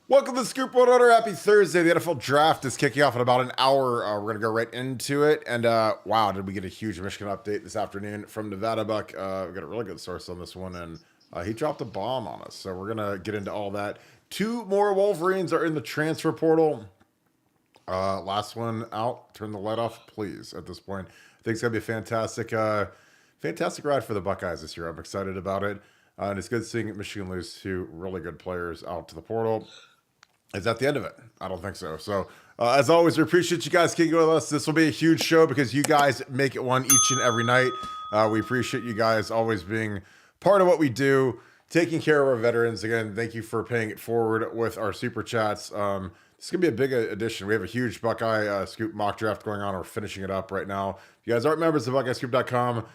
Welcome to the Scoop World Order. Happy Thursday. The NFL Draft is kicking off in about an hour. We're going to go right into it. And wow, did we get a huge Michigan update this afternoon from Nevadabuck. We got a really good source on this one, and he dropped a bomb on us. So we're going to get into all that. Two more Wolverines are in the transfer portal. Last one out. Turn the light off, please, at this point. I think it's going to be a fantastic ride for the Buckeyes this year. I'm excited about it. And it's good seeing Michigan lose two really good players out to the portal. Is that the end of it? I don't think so. So, as always, we appreciate you guys kicking with us. This will be a huge show because you guys make it one each and every night. We appreciate you guys always being part of what we do, taking care of our veterans. Again, thank you for paying it forward with our super chats. This is going to be a big addition. We have a huge Buckeye Scoop mock draft going on. We're finishing it up right now. If you guys aren't members of BuckeyeScoop.com,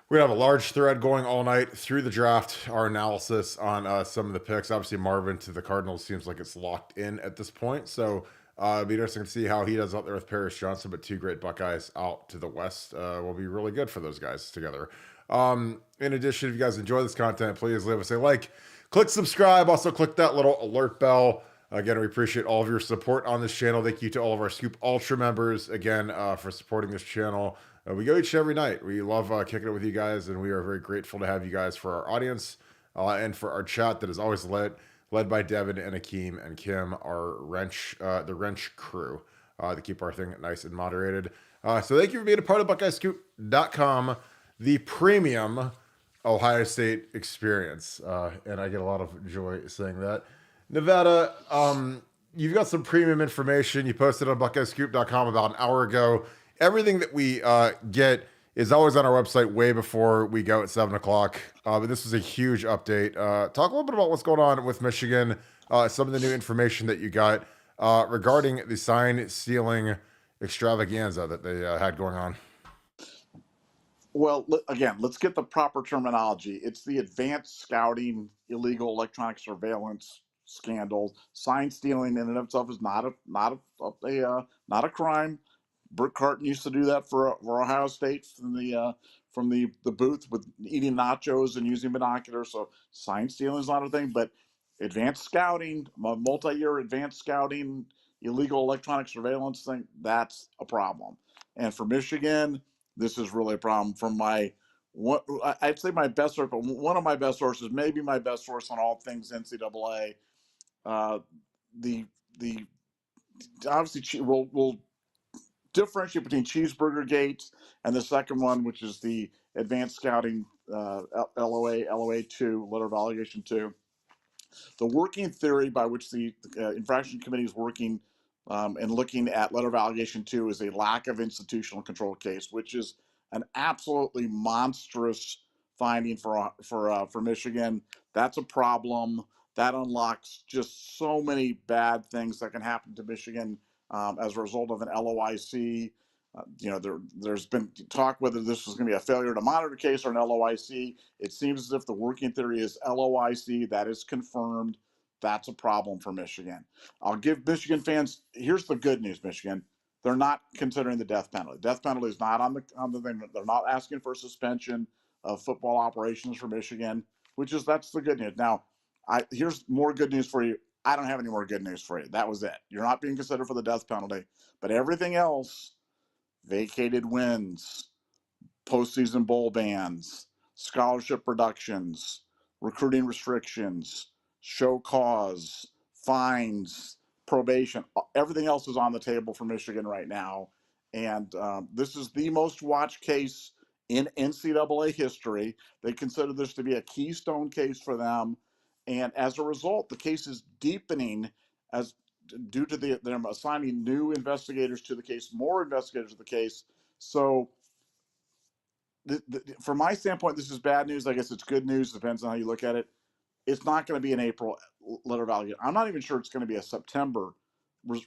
we're going to have a large thread going all night through the draft, our analysis on some of the picks. Obviously, Marvin to the Cardinals seems like it's locked in at this point. So it'll be interesting to see how he does out there with Paris Johnson, but two great Buckeyes out to the west will be really good for those guys together. In addition, if you guys enjoy this content, please leave us a like, click subscribe, also click that little alert bell. Again, we appreciate all of your support on this channel. Thank you to all of our Scoop Ultra members, again, for supporting this channel. We go each and every night. We love kicking it with you guys, and we are very grateful to have you guys for our audience and for our chat that is always led by Devin and Akeem and Kim, our the Wrench crew, to keep our thing nice and moderated. So thank you for being a part of BuckeyeScoop.com, the premium Ohio State experience. And I get a lot of joy saying that. Nevada, you've got some premium information. You posted on BuckeyeScoop.com about an hour ago. Everything that we get is always on our website way before we go at 7 o'clock. But this was a huge update. Talk a little bit about what's going on with Michigan, some of the new information that you got regarding the sign stealing extravaganza that they had going on. Well, again, let's get the proper terminology. It's the advanced scouting, illegal electronic surveillance scandal. Sign stealing in and of itself is not a crime. Kirk Barton used to do that for Ohio State from the booth with eating nachos and using binoculars. So sign stealing is not a thing, but advanced scouting, multi-year advanced scouting, illegal electronic surveillance thing, that's a problem. And for Michigan, this is really a problem. From I'd say my best source, but one of my best sources, maybe my best source on all things NCAA. The obviously we'll differentiate between Cheeseburger Gates and the second one, which is the Advanced Scouting LOA 2, letter of allegation 2. The working theory by which the infraction committee is working and looking at letter of allegation 2 is a lack of institutional control case, which is an absolutely monstrous finding for Michigan. That's a problem. That unlocks just so many bad things that can happen to Michigan as a result of an LOIC. There's been talk whether this was going to be a failure to monitor case or an LOIC. It seems as if the working theory is LOIC. That is confirmed. That's a problem for Michigan. I'll give Michigan fans, here's the good news, Michigan. They're not considering the death penalty. Death penalty is not on the thing. They're not asking for suspension of football operations for Michigan, that's the good news. Now, here's more good news for you. I don't have any more good news for you. That was it. You're not being considered for the death penalty, but everything else, vacated wins, postseason bowl bans, scholarship reductions, recruiting restrictions, show cause, fines, probation, everything else is on the table for Michigan right now. And this is the most watched case in NCAA history. They consider this to be a keystone case for them. And as a result, the case is deepening as due to them assigning new investigators to the case, more investigators to the case. So from my standpoint, this is bad news. I guess it's good news. Depends on how you look at it. It's not going to be an April letter of allegation. I'm not even sure it's going to be a September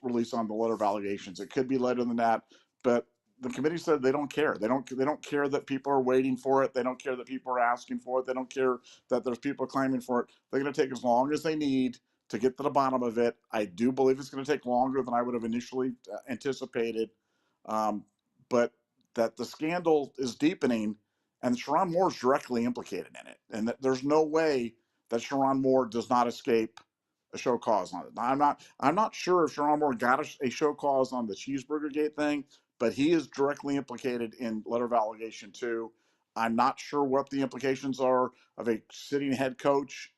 release on the letter of allegations. It could be later than that, but the committee said they don't care. They don't care that people are waiting for it. They don't care that people are asking for it. They don't care that there's people claiming for it. They're going to take as long as they need to get to the bottom of it. I do believe it's going to take longer than I would have initially anticipated, but that the scandal is deepening, and Sharon Moore is directly implicated in it, and that there's no way that Sharon Moore does not escape a show cause on it. Now, I'm not sure if Sharon Moore got a show cause on the Cheeseburger Gate thing, but he is directly implicated in letter of allegation too. I'm not sure what the implications are of a sitting head coach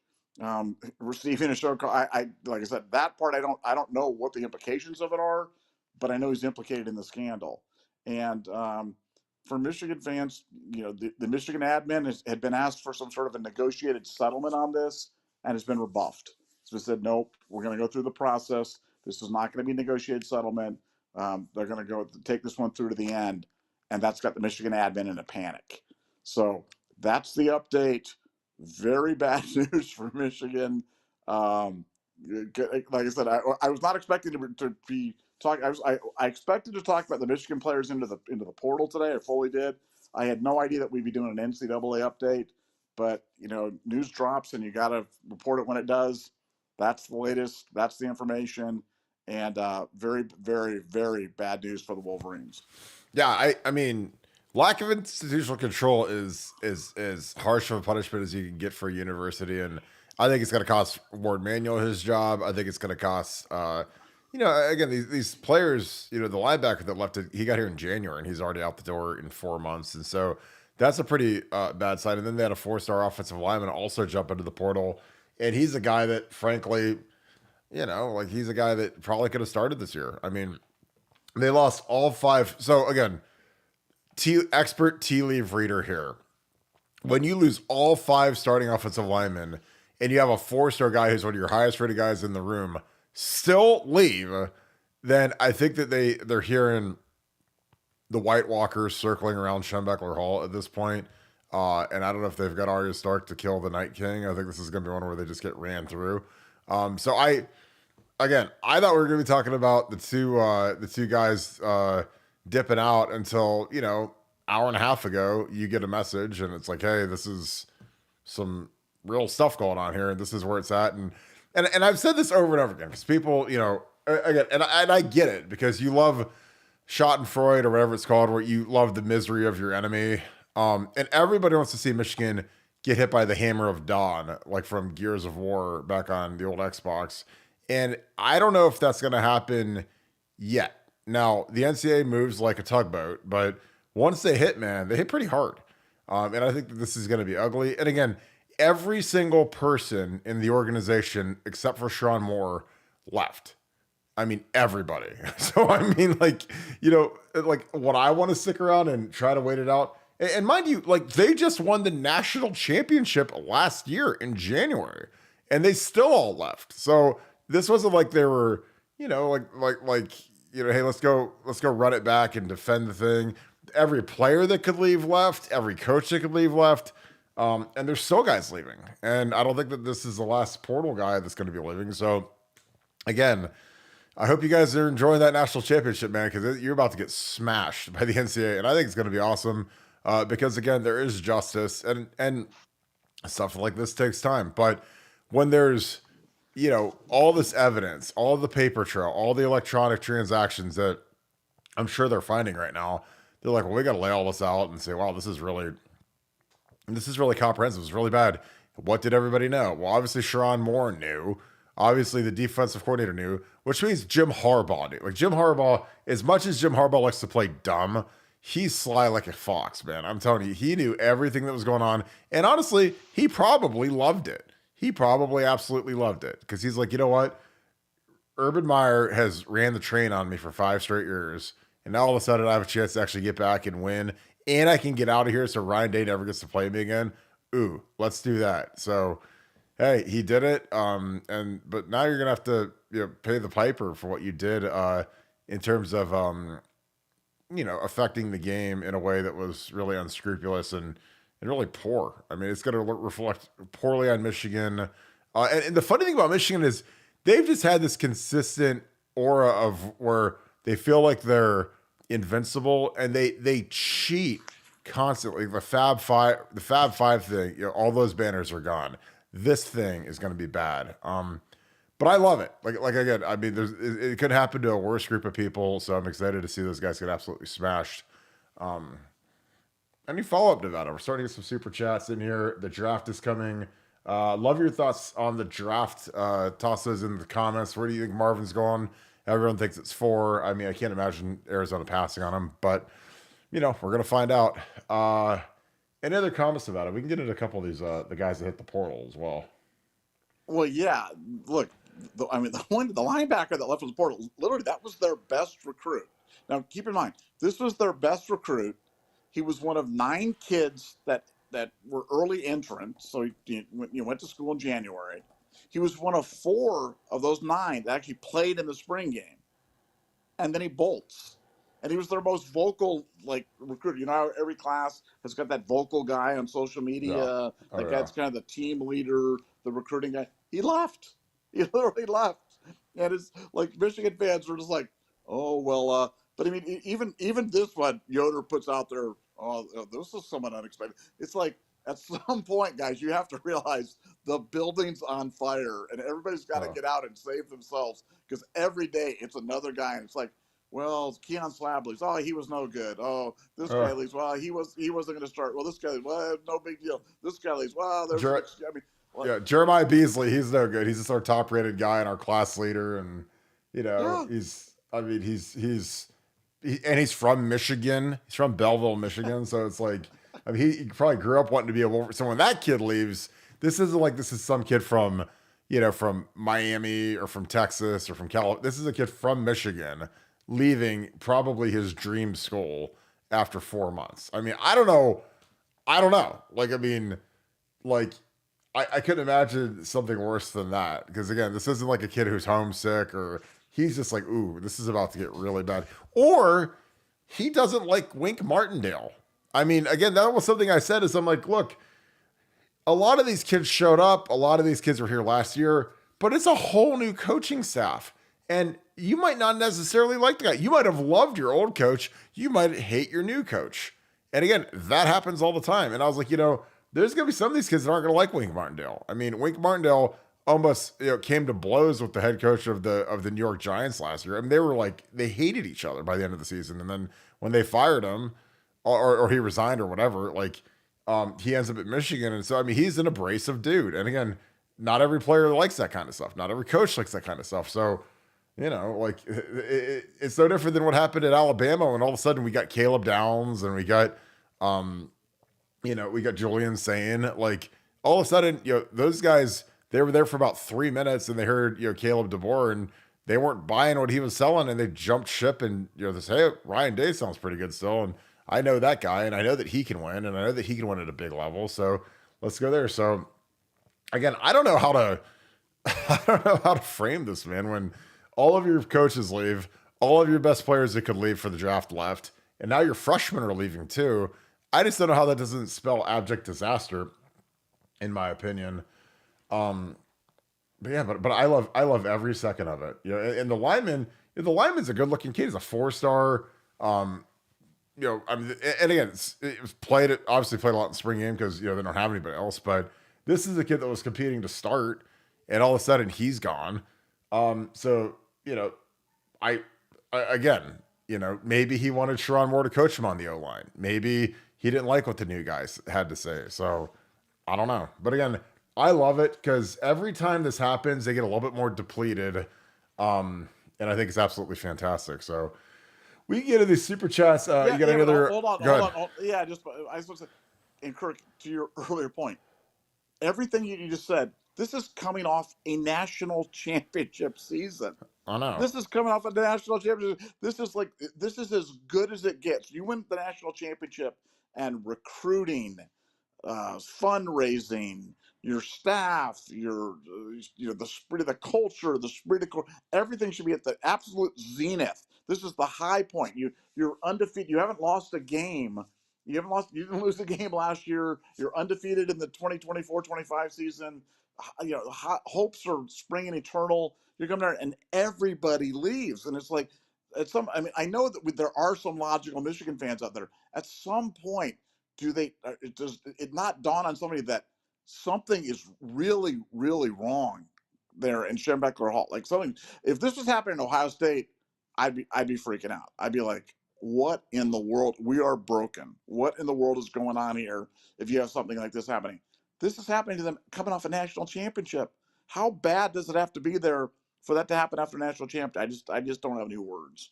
receiving a show cause. I like I said, that part I don't know what the implications of it are, but I know he's implicated in the scandal. And for Michigan fans, you know, the Michigan admin had been asked for some sort of a negotiated settlement on this and has been rebuffed. So it said, nope, we're going to go through the process. This is not going to be negotiated settlement. They're going to go take this one through to the end. And that's got the Michigan admin in a panic. So that's the update. Very bad news for Michigan. Like I said, I was not expecting to be talking. I expected to talk about the Michigan players into the portal today. I fully did. I had no idea that we'd be doing an NCAA update, but you know, news drops and you got to report it when it does. That's the latest. That's the information, and very, very, very bad news for the Wolverines. Yeah, I mean, lack of institutional control is harsh of a punishment as you can get for a university, and I think it's going to cost Ward Manuel his job. I think it's going to cost, you know, again, these players, you know, the linebacker that left, he got here in January, and he's already out the door in 4 months, and so that's a pretty bad sign. And then they had a 4-star offensive lineman also jump into the portal, and he's a guy that, frankly, you know, like he's a guy that probably could have started this year. I mean, they lost all 5. So again, expert tea leaf reader here. When you lose all 5 starting offensive linemen and you have a 4-star guy who's one of your highest rated guys in the room still leave, then I think that they're hearing the White Walkers circling around Schembechler Hall at this point. And I don't know if they've got Arya Stark to kill the Night King. I think this is going to be one where they just get ran through. So I thought we were going to be talking about the two guys dipping out until, you know, hour and a half ago, you get a message and it's like, hey, this is some real stuff going on here, and this is where it's at. And I've said this over and over again because people, you know, again, and I get it because you love Schadenfreude or whatever it's called, where you love the misery of your enemy. And everybody wants to see Michigan get hit by the hammer of dawn, like from Gears of War back on the old Xbox. And I don't know if that's going to happen yet. Now, the NCAA moves like a tugboat, but once they hit, man, they hit pretty hard. And I think that this is going to be ugly. And again, every single person in the organization, except for Sharon Moore, left. I mean, everybody. So, I mean, like, you know, like what I want to stick around and try to wait it out. And mind you, like they just won the national championship last year in January and they still all left. So this wasn't like they were, you know, like, you know, hey, let's go run it back and defend the thing. Every player that could leave left, every coach that could leave left. And there's still guys leaving. And I don't think that this is the last portal guy that's going to be leaving. So again, I hope you guys are enjoying that national championship, man, because you're about to get smashed by the NCAA. And I think it's going to be awesome because, again, there is justice and stuff like this takes time. But when there's, you know, all this evidence, all the paper trail, all the electronic transactions that I'm sure they're finding right now, they're like, well, we got to lay all this out and say, wow, this is really comprehensive. It's really bad. What did everybody know? Well, obviously Sharon Moore knew. Obviously the defensive coordinator knew, which means Jim Harbaugh knew. Like Jim Harbaugh, as much as Jim Harbaugh likes to play dumb, he's sly like a fox, man. I'm telling you, he knew everything that was going on. And honestly, he probably loved it. He probably absolutely loved it because he's like, you know what? Urban Meyer has ran the train on me for 5 straight years. And now all of a sudden I have a chance to actually get back and win. And I can get out of here so Ryan Day never gets to play me again. Ooh, let's do that. So, hey, he did it. But now you're gonna have to, you know, pay the piper for what you did in terms of you know, affecting the game in a way that was really unscrupulous and really poor. I mean, it's gonna reflect poorly on Michigan. And the funny thing about Michigan is they've just had this consistent aura of where they feel like they're invincible and they cheat constantly. The Fab Five thing, you know, all those banners are gone. This thing is going to be bad. But I love it. Like again, I mean, it could happen to a worse group of people. So I'm excited to see those guys get absolutely smashed. Any follow up to that? We're starting to get some super chats in here. The draft is coming Love your thoughts on the draft. Toss those in the comments. Where do you think Marvin's going? Everyone thinks it's 4. I mean, I can't imagine Arizona passing on him, but we're gonna find out. Any other comments about it? We can get into a couple of these the guys that hit the portal as well. Well, yeah. Look, the linebacker that left the portal, literally, that was their best recruit. Now, keep in mind, this was their best recruit. He was one of 9 kids that were early entrants. So he went to school in January. He was one of 4 of those 9 that actually played in the spring game, and then he bolts. And he was their most vocal recruiter. You know how every class has got that vocal guy on social media, Yeah. that guy that's kind of the team leader, the recruiting guy. He left. He literally left. And it's like Michigan fans were just like, oh well. But I mean, even this one Yoder puts out there. Oh, this is someone unexpected. It's like at some point, guys, you have to realize the building's on fire, and everybody's got to get out and save themselves because every day it's another guy, and it's like, well, Keon Slab leaves. Oh, he was no good. Oh, this guy leaves. Well, he wasn't going to start. Well, this guy leaves. Well, no big deal. This guy leaves. Well, there's. Jeremiah Beasley. He's no good. He's just our top-rated guy and our class leader, and he's. I mean, he's from Michigan. He's from Belleville, Michigan. So it's like, I mean, he probably grew up wanting to be a Wolverine. So when that kid leaves, this isn't like this is some kid from from Miami or from Texas or from California. This is a kid from Michigan leaving probably his dream school after 4 months. I mean, I don't know. Like, I mean, like, I couldn't imagine something worse than that. Because again, this isn't like a kid who's homesick or he's just like, ooh, this is about to get really bad. Or he doesn't like Wink Martindale. I mean, again, that was something I said is I'm like, look, a lot of these kids showed up. A lot of these kids were here last year, but it's a whole new coaching staff. And you might not necessarily like the guy. You might have loved your old coach. You might hate your new coach. And again, that happens all the time. And I was like, there's going to be some of these kids that aren't going to like Wink Martindale. I mean, Wink Martindale almost came to blows with the head coach of the New York Giants last year. I mean, they were like, they hated each other by the end of the season. And then when they fired him or he resigned or whatever, like he ends up at Michigan. And so, I mean, he's an abrasive dude. And again, not every player likes that kind of stuff. Not every coach likes that kind of stuff. So, like it's no different than what happened at Alabama when all of a sudden we got Caleb Downs and we got, we got Julian saying like all of a sudden, those guys, they were there for about 3 minutes and they heard, Caleb DeBoer and they weren't buying what he was selling and they jumped ship and, they say, hey, Ryan Day sounds pretty good still. And I know that guy and I know that he can win and I know that he can win at a big level. So let's go there. So again, I don't know how to frame this, man, when all of your coaches leave, all of your best players that could leave for the draft left, and now your freshmen are leaving too. I just don't know how that doesn't spell abject disaster, in my opinion. But yeah, but I love every second of it. And the lineman's a good looking kid. He's a 4-star. I mean, and again, it was obviously played a lot in the spring game because they don't have anybody else. But this is a kid that was competing to start, and all of a sudden he's gone. So again, maybe he wanted Sherrone Moore to coach him on the O-line. Maybe he didn't like what the new guys had to say. So I don't know. But again, I love it because every time this happens, they get a little bit more depleted. And I think it's absolutely fantastic. So we can get into these super chats. You got any other? Hold on. Yeah, I just want to say, and Kirk, to your earlier point, everything you just said, this is coming off a national championship season. I know. This is coming off a national championship. This is as good as it gets. You win the national championship and recruiting, fundraising, your staff, the spirit of the culture, everything should be at the absolute zenith. This is the high point. You're undefeated. You haven't lost a game. You didn't lose a game last year. You're undefeated in the 2024-25 season. Hopes are springing eternal. You come there and everybody leaves, and it's like I know that there are some logical Michigan fans out there. At some point, does it not dawn on somebody that something is really, really wrong there in Schembechler Hall? Like something. If this was happening in Ohio State, I'd be freaking out. I'd be like, what in the world? We are broken. What in the world is going on here? If you have something like this happening, This is happening to them coming off a national championship. How bad does it have to be there for that to happen after a national championship? I just don't have any words.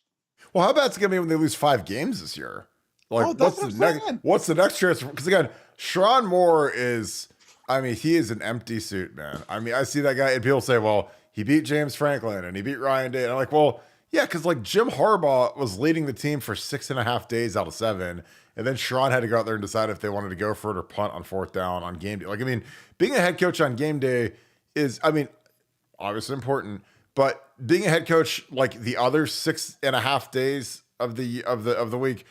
Well, how bad it's gonna be when they lose 5 games this year? Like, Oh, that's what I'm saying. What's the next chance? Because again, Sharon Moore is, I mean, he is an empty suit, man. I mean, I see that guy, and people say, well, he beat James Franklin and he beat Ryan Day. And I'm like, well, yeah, because like Jim Harbaugh was leading the team for 6.5 days out of 7. And then Sharon had to go out there and decide if they wanted to go for it or punt on 4th down on game day. Like, I mean, being a head coach on game day is, I mean, obviously important, but being a head coach like the other 6.5 days of the week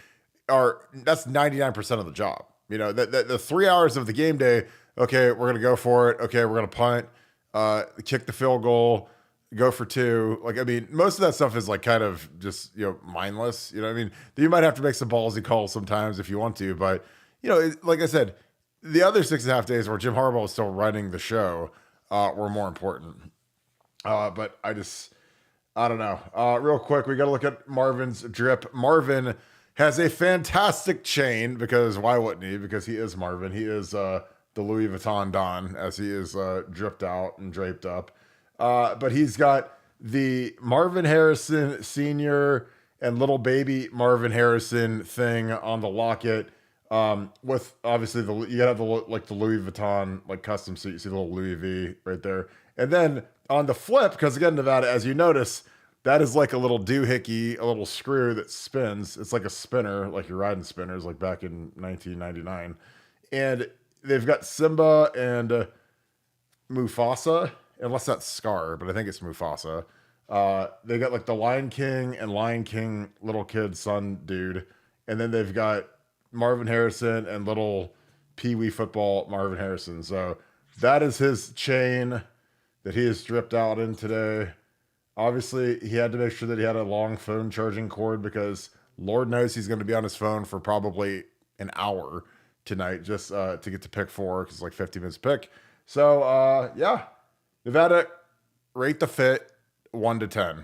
that's 99% of the job. You know, the 3 hours of the game day, okay, we're gonna go for it. Okay, we're gonna punt, kick the field goal, go for 2. Like, I mean, most of that stuff is like kind of just, you know, mindless. You know what I mean? You might have to make some ballsy calls sometimes if you want to, but you know, like I said, the other 6.5 days where Jim Harbaugh was still running the show were more important. But I don't know. Real quick, we got to look at Marvin's drip. Marvin has a fantastic chain because why wouldn't he? Because he is Marvin. He is the Louis Vuitton Don as he is dripped out and draped up. But he's got the Marvin Harrison Sr. and little baby Marvin Harrison thing on the locket. With obviously you gotta have the Louis Vuitton like custom suit. You see the little Louis V right there. And then on the flip, because again, Nevada, as you notice, that is like a little doohickey, a little screw that spins. It's like a spinner, like you're riding spinners, like back in 1999. And they've got Simba and Mufasa, unless that's Scar, but I think it's Mufasa. They got like the Lion King and Lion King little kid son dude. And then they've got Marvin Harrison and little Pee Wee football Marvin Harrison. So that is his chain that he is stripped out in today. Obviously, he had to make sure that he had a long phone charging cord because Lord knows he's going to be on his phone for probably an hour tonight just to get to pick 4 because it's like 50 minutes pick. So, yeah, Nevada, rate the fit 1 to 10.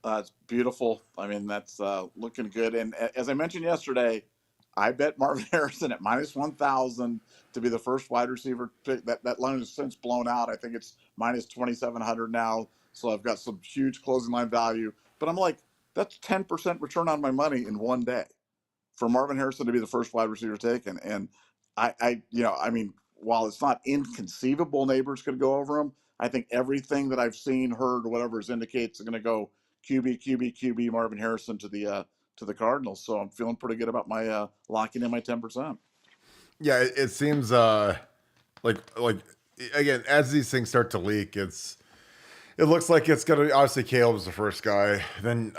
It's beautiful. I mean, that's looking good. And as I mentioned yesterday, I bet Marvin Harrison at minus 1,000 to be the first wide receiver pick. That line has since blown out. I think it's minus 2,700 now. So I've got some huge closing line value. But I'm like, that's 10% return on my money in one day for Marvin Harrison to be the first wide receiver taken. And I mean, while it's not inconceivable neighbors could go over him, I think everything that I've seen, heard, whatever indicates they're going to go QB Marvin Harrison to the Cardinals. So I'm feeling pretty good about my locking in my 10%. Yeah, it seems like again, as these things start to leak, it looks like it's gonna be obviously Caleb's the first guy. Then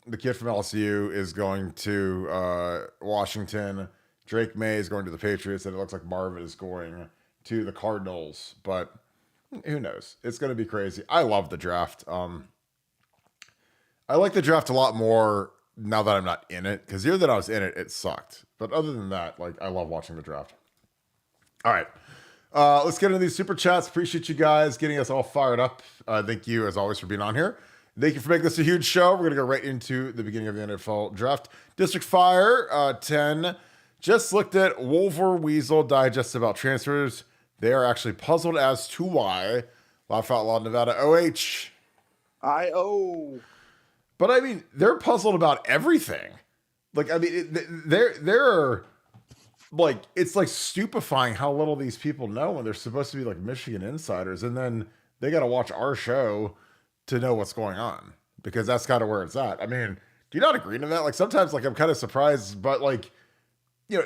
the kid from LSU is going to Washington. Drake May is going to the Patriots, and it looks like Marvin is going to the Cardinals. But who knows? It's going to be crazy. I love the draft. I like the draft a lot more now that I'm not in it, because the year that I was in it, it sucked. But other than that, like, I love watching the draft. All right. Let's get into these super chats. Appreciate you guys getting us all fired up. Thank you, as always, for being on here. Thank you for making this a huge show. We're going to go right into the beginning of the NFL draft. District Fire 10 just looked at Wolver Weasel Digest about transfers. They are actually puzzled as to why. Laugh Out Loud Nevada OH. I-O. But I mean, they're puzzled about everything. Like, I mean, they're like, it's like stupefying how little these people know when they're supposed to be like Michigan insiders. And then they got to watch our show to know what's going on, because that's kind of where it's at. I mean, do you not agree to that? Like, sometimes like I'm kind of surprised, but like, you know,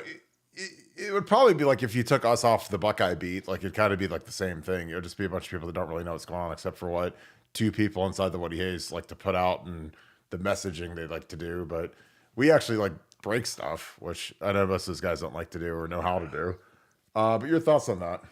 it would probably be like if you took us off the Buckeye beat, like it'd kind of be like the same thing. It would just be a bunch of people that don't really know what's going on, except for what 2 people inside the Woody Hayes like to put out and the messaging they like to do. But we actually like break stuff, which I know most of those guys don't like to do or know how to do. But your thoughts on that?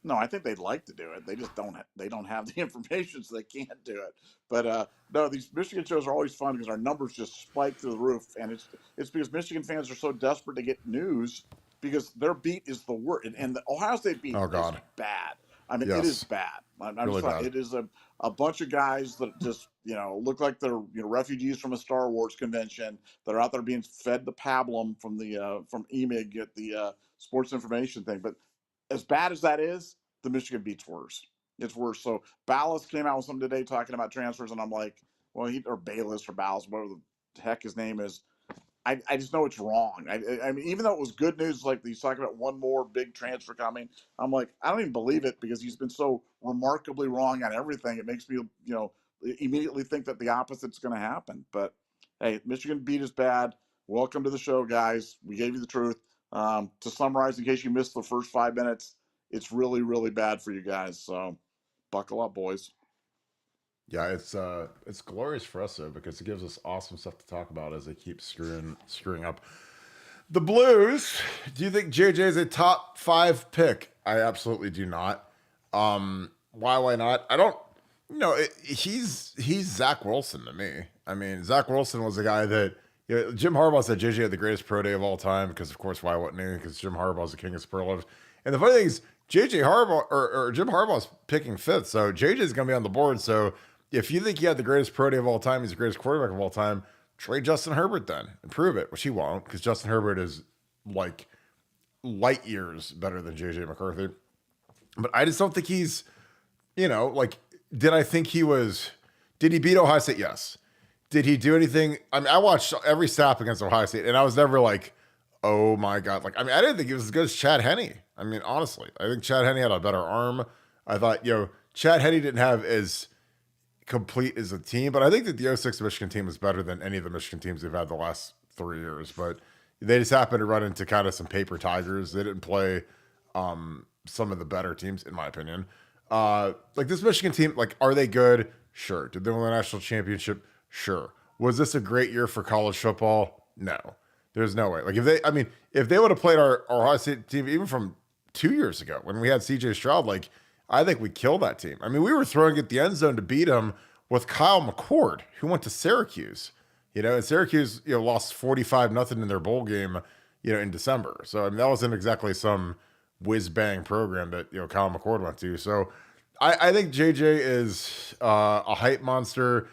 No, I think they'd like to do it. They just don't. They don't have the information, so they can't do it. But no, these Michigan shows are always fun because our numbers just spike through the roof, and it's because Michigan fans are so desperate to get news because their beat is the worst, and the Ohio State beat is bad. I mean, it is Yes, bad. I'm really just like, bad. it is a bunch of guys that just, look like they're, refugees from a Star Wars convention that are out there being fed the pablum from from EMIG at the sports information thing. But as bad as that is, the Michigan beat's worse. It's worse. So Ballas came out with something today talking about transfers, and I'm like, well, or Bayless or Ballas, whatever the heck his name is. I just know it's wrong. I mean, even though it was good news, like he's talking about one more big transfer coming, I'm like, I don't even believe it because he's been so remarkably wrong on everything. It makes me, immediately think that the opposite's going to happen. But hey, Michigan beat is bad. Welcome to the show, guys. We gave you the truth. To summarize, in case you missed the first 5 minutes, it's really, really bad for you guys. So buckle up, boys. Yeah, it's glorious for us though because it gives us awesome stuff to talk about as they keep screwing up. The Blues. Do you think JJ is a top 5 pick? I absolutely do not. Why not? I don't. He's Zach Wilson to me. I mean, Zach Wilson was a guy that Jim Harbaugh said JJ had the greatest pro day of all time because, of course, why wouldn't he? Because Jim Harbaugh's the king of superlatives. And the funny thing is, JJ Harbaugh or Jim Harbaugh's picking 5th, so JJ is going to be on the board. So if you think he had the greatest pro day of all time, he's the greatest quarterback of all time, trade Justin Herbert then and prove it, which he won't because Justin Herbert is like light years better than JJ McCarthy. But I just don't think he's, like, did I think did he beat Ohio State? Yes. Did he do anything? I mean, I watched every snap against Ohio State and I was never like, oh my God. Like, I mean, I didn't think he was as good as Chad Henne. I mean, honestly, I think Chad Henne had a better arm. I thought, Chad Henne didn't have as complete as a team, but I think that the '06 Michigan team is better than any of the Michigan teams they've had the last 3 years. But they just happened to run into kind of some paper tigers. They didn't play some of the better teams, in my opinion. Like this Michigan team, like, are they good? Sure. Did they win the national championship? Sure. Was this a great year for college football? No. There's no way. Like if they would have played our Ohio State team even from 2 years ago when we had CJ Stroud, like I think we killed that team. I mean, we were throwing at the end zone to beat them with Kyle McCord, who went to Syracuse. And Syracuse, lost 45-0 in their bowl game, in December. So I mean, that wasn't exactly some whiz bang program that Kyle McCord went to. So I think JJ is a hype monster.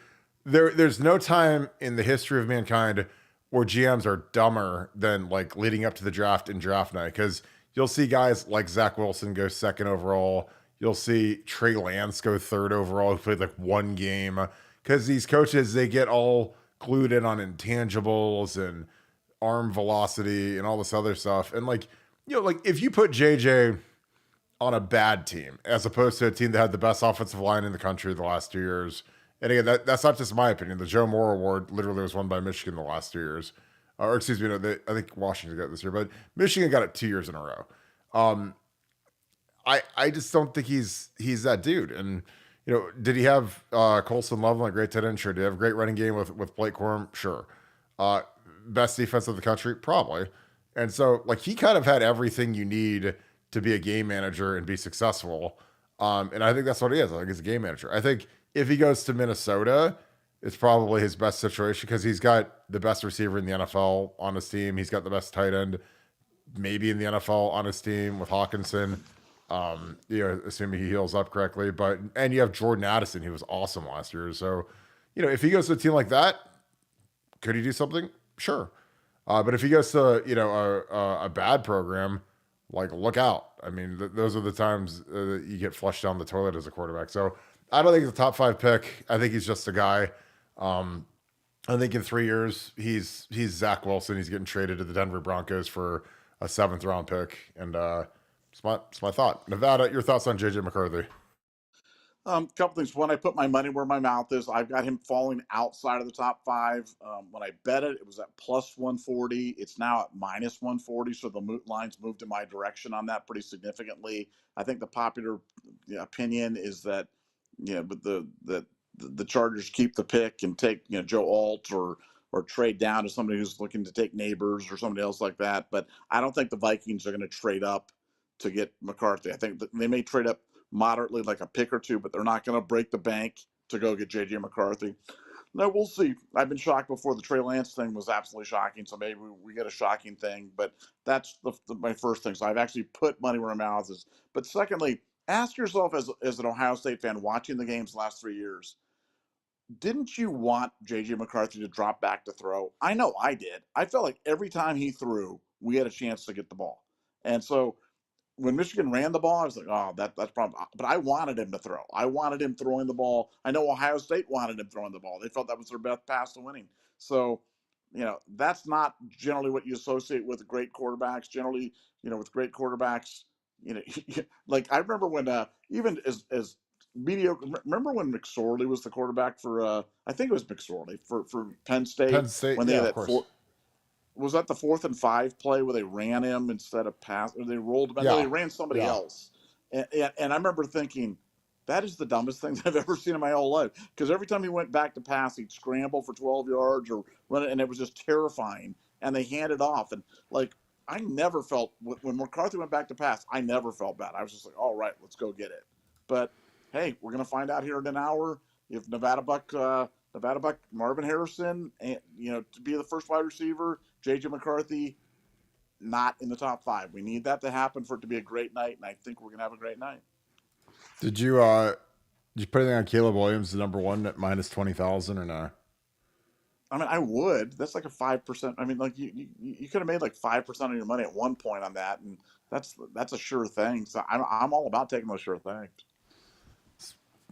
There's no time in the history of mankind where GMs are dumber than like leading up to the draft and draft night because you'll see guys like Zach Wilson go 2nd overall. You'll see Trey Lance go 3rd overall, who played like 1 game. Because these coaches, they get all glued in on intangibles and arm velocity and all this other stuff. And like, like if you put JJ on a bad team as opposed to a team that had the best offensive line in the country the last 2 years, and again, that's not just my opinion. The Joe Moore Award literally was won by Michigan the last 2 years. Or excuse me, I think Washington got it this year, but Michigan got it 2 years in a row. I just don't think he's that dude. And did he have Colson Loveland, a great tight end? Sure. Did he have a great running game with Blake Corum? Sure. Best defense of the country? Probably. And so like he kind of had everything you need to be a game manager and be successful. And I think that's what he is. I think he's a game manager. I think if he goes to Minnesota, it's probably his best situation because he's got the best receiver in the NFL on his team. He's got the best tight end maybe in the NFL on his team with Hawkinson. Assuming he heals up correctly, and you have Jordan Addison, who was awesome last year. So, if he goes to a team like that, could he do something? Sure. But if he goes to, a bad program, like look out. I mean, those are the times that you get flushed down the toilet as a quarterback. So I don't think he's a top 5 pick. I think he's just a guy. I think in 3 years, he's Zach Wilson. He's getting traded to the Denver Broncos for a 7th round pick. And, it's my thought. Nevada, your thoughts on JJ McCarthy? Couple things. One, I put my money where my mouth is. I've got him falling outside of the top 5. When I bet it, it was at plus 140. It's now at minus 140. So the lines moved in my direction on that pretty significantly. I think the popular opinion is that, but the Chargers keep the pick and take, Joe Alt or trade down to somebody who's looking to take Neighbors or somebody else like that. But I don't think the Vikings are going to trade up to get McCarthy. I think that they may trade up moderately, like a pick or 2, but they're not going to break the bank to go get JJ McCarthy. No, we'll see. I've been shocked before. The Trey Lance thing was absolutely shocking, so maybe we get a shocking thing. But that's my first thing. So I've actually put money where my mouth is. But secondly, ask yourself as an Ohio State fan watching the games the last 3 years, didn't you want JJ McCarthy to drop back to throw? I know I did. I felt like every time he threw, we had a chance to get the ball. And so when Michigan ran the ball, I was like, oh, that's problem. But I wanted him to throw. I wanted him throwing the ball. I know Ohio State wanted him throwing the ball. They felt that was their best path to winning. So, that's not generally what you associate with great quarterbacks. Generally, with great quarterbacks, like I remember when even as mediocre. Remember when McSorley was the quarterback for? I think it was McSorley for Penn State Penn State, when they yeah, had of that course. was that the 4th and 5 play where they ran him instead of pass, or they rolled him? No, Yeah, they ran somebody yeah. else. And I remember thinking, that is the dumbest thing I've ever seen in my whole life. Because every time he went back to pass, he'd scramble for 12 yards or run it, and it was just terrifying. And they handed off. And, like, I never felt, when McCarthy went back to pass, I never felt bad. I was just like, all right, let's go get it. But, hey, we're going to find out here in an hour if Nevadabuck, Marvin Harrison, and, to be the first wide receiver, JJ McCarthy, not in the top 5. We need that to happen for it to be a great night, and I think we're gonna have a great night. Did you put anything on Caleb Williams, the number 1 at minus 20,000 or no? I mean, I would. That's like a 5%. I mean, like you could have made like 5% of your money at one point on that, and that's a sure thing. So I'm all about taking those sure things.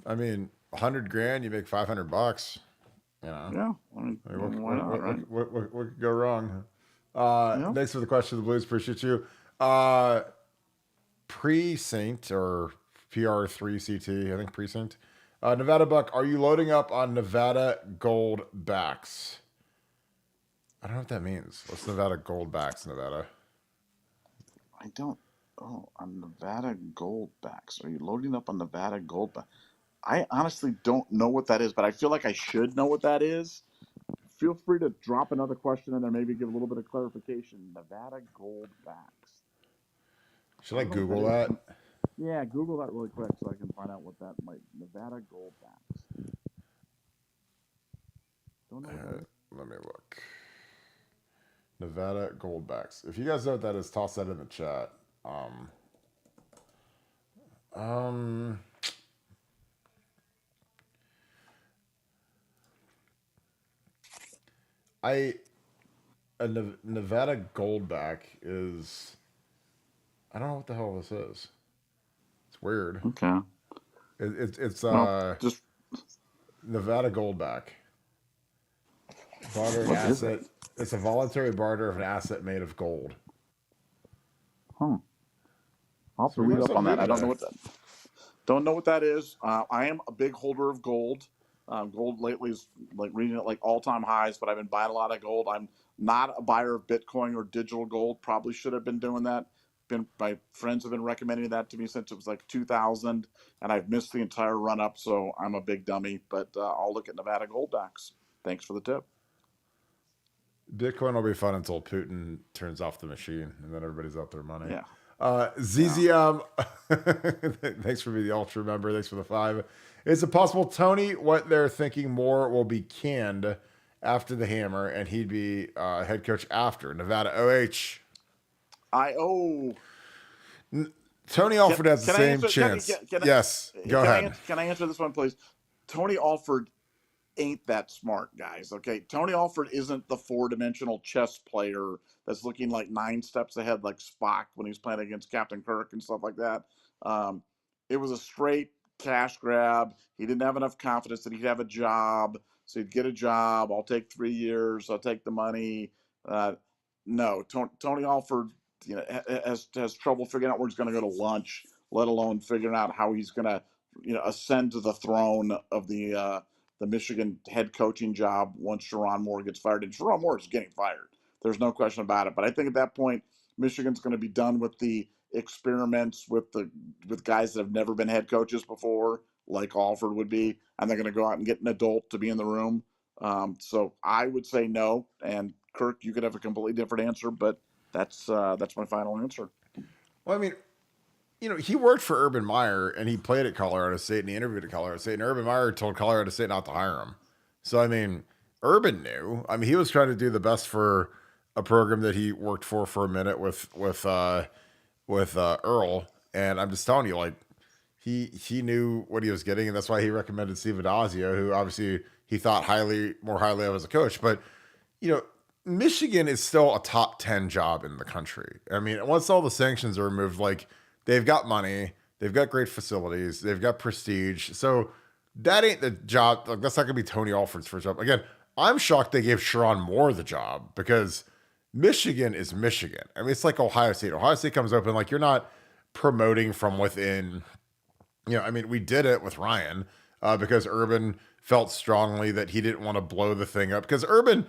I mean, 100 grand, you make $500. Yeah. I mean, why not, right? What could go wrong? Yeah. Thanks for the question, the Blues. Appreciate you. Precinct or PR3CT, I think Precinct. Nevadabuck, are you loading up on Nevada Goldbacks? I don't know what that means. What's Nevada Goldbacks, Nevada? I don't. Oh, on Nevada Goldbacks. Are you loading up on Nevada Goldbacks? I honestly don't know what that is, but I feel like I should know what that is. Feel free to drop another question in there, maybe give a little bit of clarification. Nevada Goldbacks. Should I Google that? Yeah, Google that really quick so I can find out what that might. Nevada Goldbacks. Don't know what that is. Let me look. Nevada Goldbacks. If you guys know what that is, toss that in the chat. Nevada Goldback is, I don't know what the hell this is. It's weird. Okay. It's just Nevada Goldback. Barter an asset. It's a voluntary barter of an asset made of gold. I'll have to read up on that. I don't know what that. Don't know what that is. I am a big holder of gold. Gold lately is like reading it like all-time highs, but I've been buying a lot of gold. I'm not a buyer of Bitcoin or digital gold. Probably should have been doing that. My friends have been recommending that to me since it was like 2000, and I've missed the entire run-up, so I'm a big dummy. But I'll look at Nevada Goldbacks. Thanks for the tip. Bitcoin will be fun until Putin turns off the machine, and then everybody's out their money. Yeah. ZZM, thanks for being the ultra member. Thanks for the 5. Is it possible, Tony, what they're thinking more will be canned after the hammer, and he'd be head coach after Nevada OH? Tony Alford has the same chance. Yes, go ahead. Can I answer this one, please? Tony Alford ain't that smart, guys. Okay, Tony Alford isn't the 4-dimensional chess player that's looking like 9 steps ahead, like Spock when he's playing against Captain Kirk and stuff like that. It was a straight cash grab. He didn't have enough confidence that he'd have a job, so he'd get a job. I'll take 3 years. I'll take the money. No, Tony Alford, has trouble figuring out where he's going to go to lunch, let alone figuring out how he's going to, ascend to the throne of the Michigan head coaching job once Sherrone Moore gets fired. And Sherrone Moore is getting fired. There's no question about it. But I think at that point, Michigan's going to be done with the experiments with guys that have never been head coaches before, like Alford would be, and they're going to go out and get an adult to be in the room. So I would say no. And Kirk, you could have a completely different answer, but that's my final answer. Well, I mean, he worked for Urban Meyer, and he played at Colorado State, and he interviewed at Colorado State, and Urban Meyer told Colorado State not to hire him. So, I mean, Urban knew. I mean, he was trying to do the best for a program that he worked for a minute with Earl. And I'm just telling you, like, he knew what he was getting, and that's why he recommended Steve Adazio, who obviously he thought more highly of as a coach. But you know, Michigan is still a top 10 job in the country. I mean, once all the sanctions are removed, like they've got money, they've got great facilities, they've got prestige. So that ain't the job. Like that's not gonna be Tony Alford's first job. Again, I'm shocked they gave Sharon Moore the job because Michigan is Michigan. I mean, it's like Ohio State. Ohio State comes open, like you're not promoting from within. I mean, we did it with Ryan because Urban felt strongly that he didn't want to blow the thing up because Urban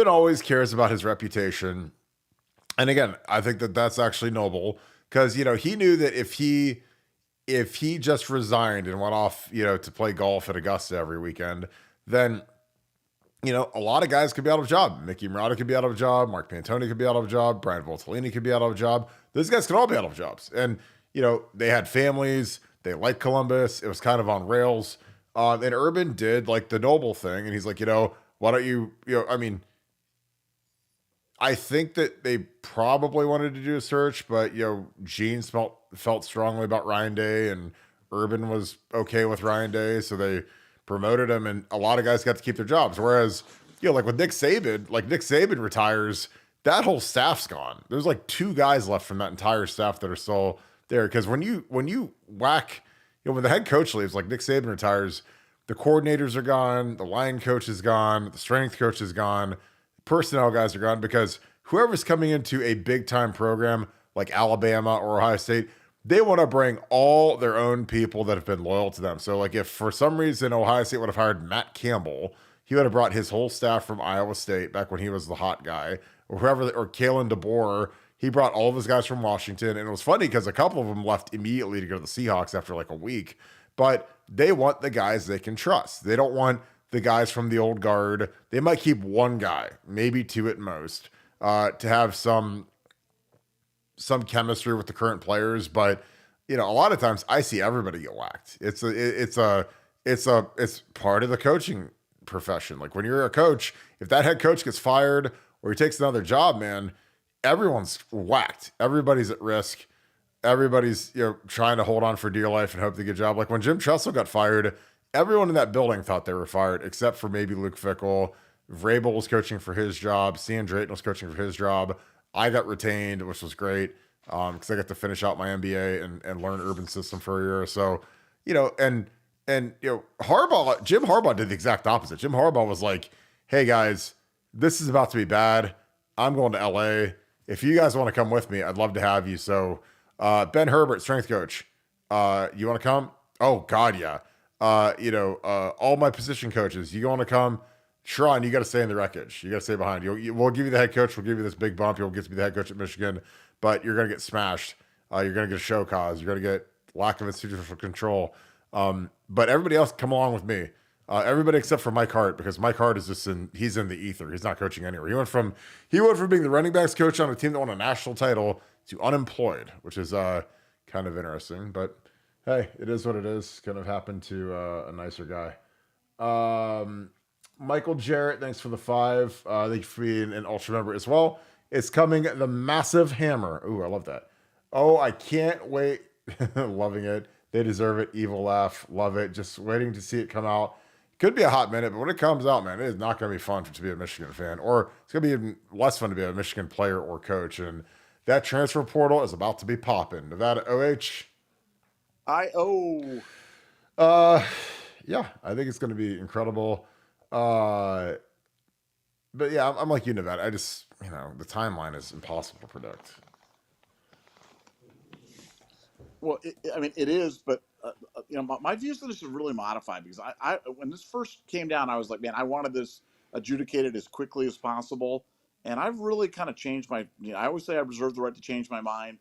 always cares about his reputation. And again, I think that that's actually noble because he knew that if he just resigned and went off to play golf at Augusta every weekend, then a lot of guys could be out of a job. Mickey Murata could be out of a job. Mark Pantoni could be out of a job. Brian Voltolini could be out of a job. Those guys could all be out of jobs. And, they had families. They liked Columbus. It was kind of on rails. And Urban did like the noble thing. And he's like, why don't you, I mean, I think that they probably wanted to do a search, but, Gene felt strongly about Ryan Day and Urban was okay with Ryan Day. So they promoted him, and a lot of guys got to keep their jobs. Whereas, like with Nick Saban retires, that whole staff's gone. There's like 2 guys left from that entire staff that are still there. Because when you whack, when the head coach leaves, like Nick Saban retires, the coordinators are gone, the line coach is gone, the strength coach is gone, personnel guys are gone because whoever's coming into a big time program like Alabama or Ohio State, they want to bring all their own people that have been loyal to them. So, like, if for some reason Ohio State would have hired Matt Campbell, he would have brought his whole staff from Iowa State back when he was the hot guy, or Kalen DeBoer. He brought all of his guys from Washington. And it was funny because a couple of them left immediately to go to the Seahawks after like a week. But they want the guys they can trust. They don't want the guys from the old guard. They might keep 1 guy, maybe 2 at most, to have some chemistry with the current players, but a lot of times I see everybody get whacked. It's part of the coaching profession. Like when you're a coach, if that head coach gets fired or he takes another job, man, everyone's whacked. Everybody's at risk. Everybody's trying to hold on for dear life and hope they get a job. Like when Jim Tressel got fired, everyone in that building thought they were fired, except for maybe Luke Fickell. Vrabel was coaching for his job. Stan Drayton was coaching for his job. I got retained, which was great because I got to finish out my MBA and learn urban system for a year or so. And Harbaugh, Jim Harbaugh did the exact opposite. Jim Harbaugh was like, "Hey guys, this is about to be bad. I'm going to LA. If you guys want to come with me, I'd love to have you." So Ben Herbert, strength coach, you want to come? Oh God, yeah. All my position coaches, you want to come? Sharon, you got to stay in the wreckage. You got to stay behind. We'll give you the head coach. We'll give you this big bump. You'll get to be the head coach at Michigan, but you're going to get smashed. You're going to get a show cause. You're going to get lack of institutional control. But everybody else, come along with me. Everybody except for Mike Hart, because Mike Hart is he's in the ether. He's not coaching anywhere. He went from being the running backs coach on a team that won a national title to unemployed, which is kind of interesting. But hey, it is what it is. Kind of happened to a nicer guy. Michael Jarrett, thanks for the 5. Thank you for being an Ultra member as well. It's coming, the Massive Hammer. Ooh, I love that. Oh, I can't wait. Loving it. They deserve it. Evil laugh. Love it. Just waiting to see it come out. Could be a hot minute, but when it comes out, man, it is not going to be fun to be a Michigan fan. Or it's going to be even less fun to be a Michigan player or coach. And that transfer portal is about to be popping. Nevada OH. Yeah, I think it's going to be incredible. But yeah, I'm like you, Nevada. I just, the timeline is impossible to predict. Well, it is, but my views on this is really modified because I when this first came down, I was like, man, I wanted this adjudicated as quickly as possible, and I've really kind of changed my. I always say I reserve the right to change my mind.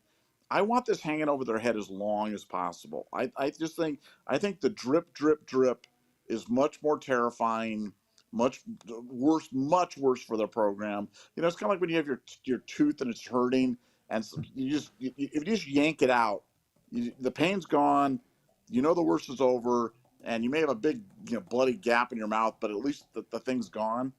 I want this hanging over their head as long as possible. I think the drip, drip, drip is much more terrifying, much worse for their program. It's kind of like when you have your tooth and it's hurting, and if you just yank it out, the pain's gone. The worst is over, and you may have a big bloody gap in your mouth, but at least the thing's gone.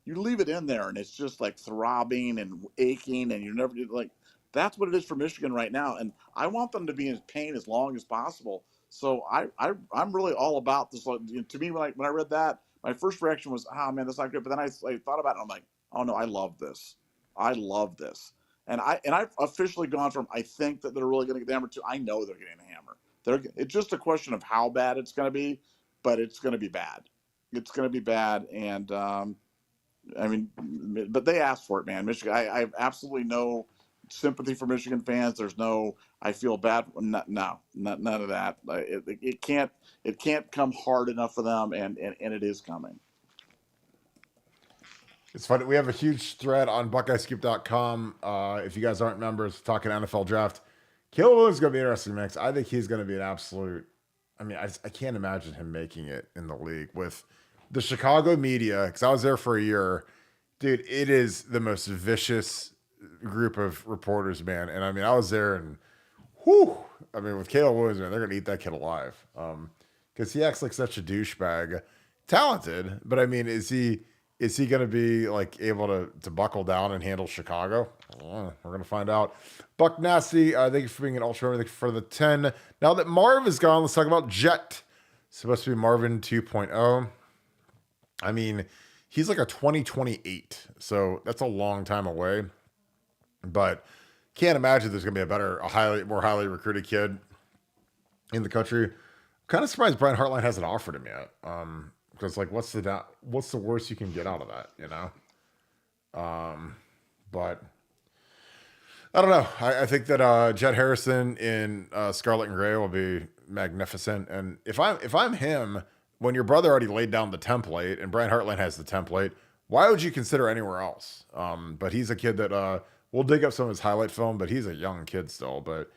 You leave it in there, and it's just like throbbing and aching, and you're never like. That's what it is for Michigan right now, and I want them to be in pain as long as possible So I'm really all about this. Like, to me, when I read that, my first reaction was, "Ah, man, that's not good." But then I thought about it. And I'm like, "Oh no, I love this. I love this." I've officially gone from I think that they're really going to get hammered to I know they're getting a hammer. It's just a question of how bad it's going to be, but it's going to be bad. It's going to be bad, and I mean, but they asked for it, man. Michigan. I have absolutely no sympathy for Michigan fans. There's no. I feel bad. No, none of that. It can't come hard enough for them, and it is coming. It's funny. We have a huge thread on BuckeyeScoop.com. If you guys aren't members, talking NFL draft. Caleb Williams is going to be interesting, Max. I think he's going to be an absolute. I mean, I can't imagine him making it in the league with the Chicago media, because I was there for a year. Dude, it is the most vicious group of reporters, man. And I mean, I was there and whew. I mean, with Caleb Williams, man, they're going to eat that kid alive. Because he acts like such a douchebag. Talented, but I mean, is he going to be like able to buckle down and handle Chicago? We're going to find out. Buck Nasty, thank you for being an ultra member. Thank you for the 10. Now that Marv is gone, let's talk about Jet. It's supposed to be Marvin 2.0. I mean, he's like a 2028, so that's a long time away. But can't imagine there's going to be more highly recruited kid in the country. Kind of surprised Brian Hartline hasn't offered him yet. Because like, what's the worst you can get out of that, you know? But I don't know. I think that Jet Harrison in Scarlet and Gray will be magnificent. And if I'm him, when your brother already laid down the template and Brian Hartline has the template, why would you consider anywhere else? But he's a kid that we'll dig up some of his highlight film, but he's a young kid still. But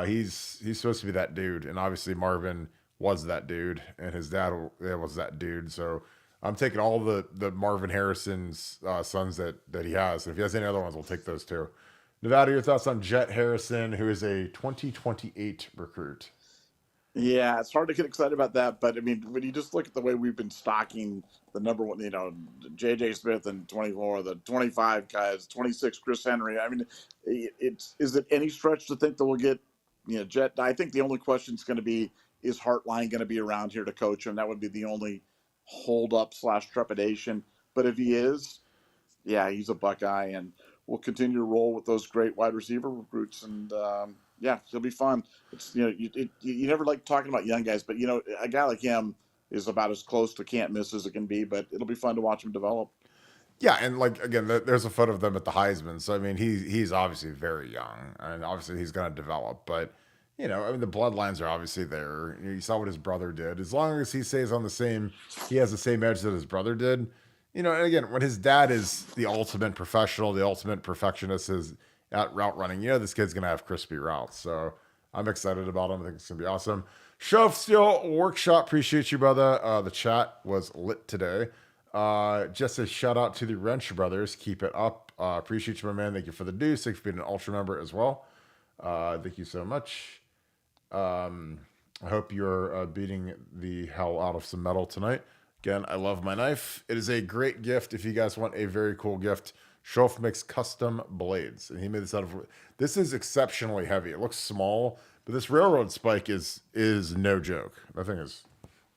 he's supposed to be that dude, and obviously Marvin was that dude, and his dad was that dude. So I'm taking all the Marvin Harrison's sons that he has. And if he has any other ones, we'll take those too. Nevada, your thoughts on Jet Harrison, who is a 2028 recruit? Yeah, it's hard to get excited about that, but I mean, when you just look at the way we've been stocking the number one, J.J. Smith and 24, the 25 guys, 26 Chris Henry. I mean, is it any stretch to think that we'll get, Jet? I think the only question is going to be, is Hartline going to be around here to coach him? That would be the only hold up / trepidation. But if he is, yeah, he's a Buckeye, and we'll continue to roll with those great wide receiver recruits, and yeah, it'll be fun. It's you never like talking about young guys, but a guy like him is about as close to can't miss as it can be. But it'll be fun to watch him develop. Yeah, and like again, there's a photo of them at the Heisman, so I mean he's obviously very young, and obviously he's going to develop, but. I mean, the bloodlines are obviously there. You saw what his brother did. As long as he stays he has the same edge that his brother did. And again, when his dad is the ultimate professional, the ultimate perfectionist is at route running, this kid's going to have crispy routes. So I'm excited about him. I think it's going to be awesome. Show of Steel Workshop. Appreciate you, brother. The chat was lit today. Just a shout out to the Wrench brothers. Keep it up. Appreciate you, my man. Thank you for the deuce. Thanks for being an ultra member as well. Thank you so much. I hope you're beating the hell out of some metal tonight. Again, I love my knife. It is a great gift if you guys want a very cool gift. Shof makes custom blades, and he made this out of. This is exceptionally heavy. It looks small, but this railroad spike is no joke. I think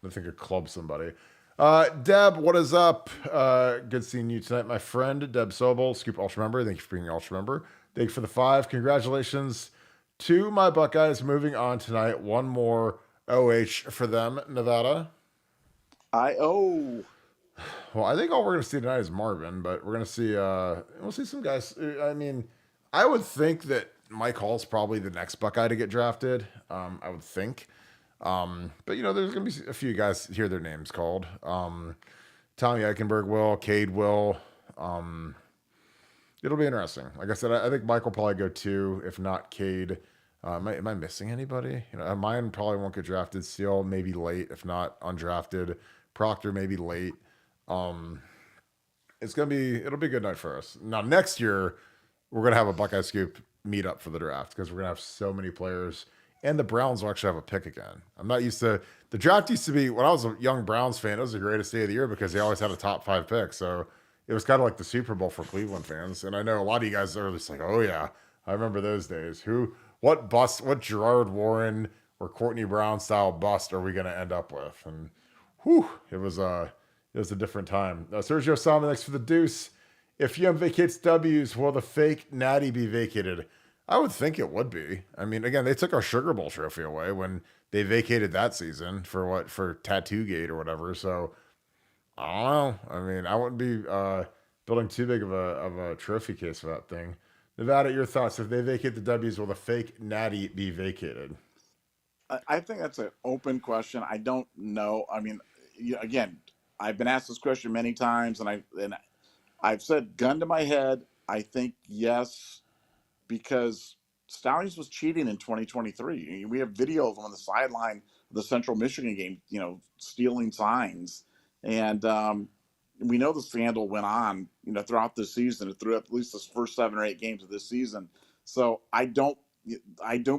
it clubs somebody. Deb, what is up? Good seeing you tonight, my friend. Deb Sobel, Scoop Ultra member. Thank you for being an Ultra member. Thank you for the 5. Congratulations to my Buckeyes moving on tonight. One more OH for them, Nevada. Well, I think all we're going to see tonight is Marvin, but we're going to see, we'll see some guys. I mean, I would think that Mike Hall's probably the next Buckeye to get drafted. I would think. But, there's going to be a few guys hear their names called. Tommy Eichenberg will, Cade will. It'll be interesting. Like I said, I think Mike will probably go 2, if not Cade. Am I missing anybody? Mine probably won't get drafted. Steele maybe late, if not undrafted. Proctor maybe late. It'll be a good night for us. Now next year, we're gonna have a Buckeye Scoop meetup for the draft because we're gonna have so many players, and the Browns will actually have a pick again. I'm not used to the draft. Used to be when I was a young Browns fan, it was the greatest day of the year because they always had a top 5 pick. So it was kind of like the Super Bowl for Cleveland fans. And I know a lot of you guys are just like, oh yeah, I remember those days. What Gerard Warren, or Courtney Brown style bust are we going to end up with? And whew, it was a different time. Sergio Salmon next for the deuce. If UM vacates W's, will the fake natty be vacated? I would think it would be. I mean, again, they took our Sugar Bowl trophy away when they vacated that season for Tattoo Gate or whatever. So I don't know. I mean, I wouldn't be building too big of a trophy case for that thing. Nevada, your thoughts? If they vacate the W's, will the fake natty be vacated? I think that's an open question. I don't know. I mean, again, I've been asked this question many times, and I've said gun to my head. I think yes, because Stallions was cheating in 2023. We have video of him on the sideline of the Central Michigan game, stealing signs, and we know the scandal went on, throughout the season, throughout at least the first 7 or 8 games of this season. So I don't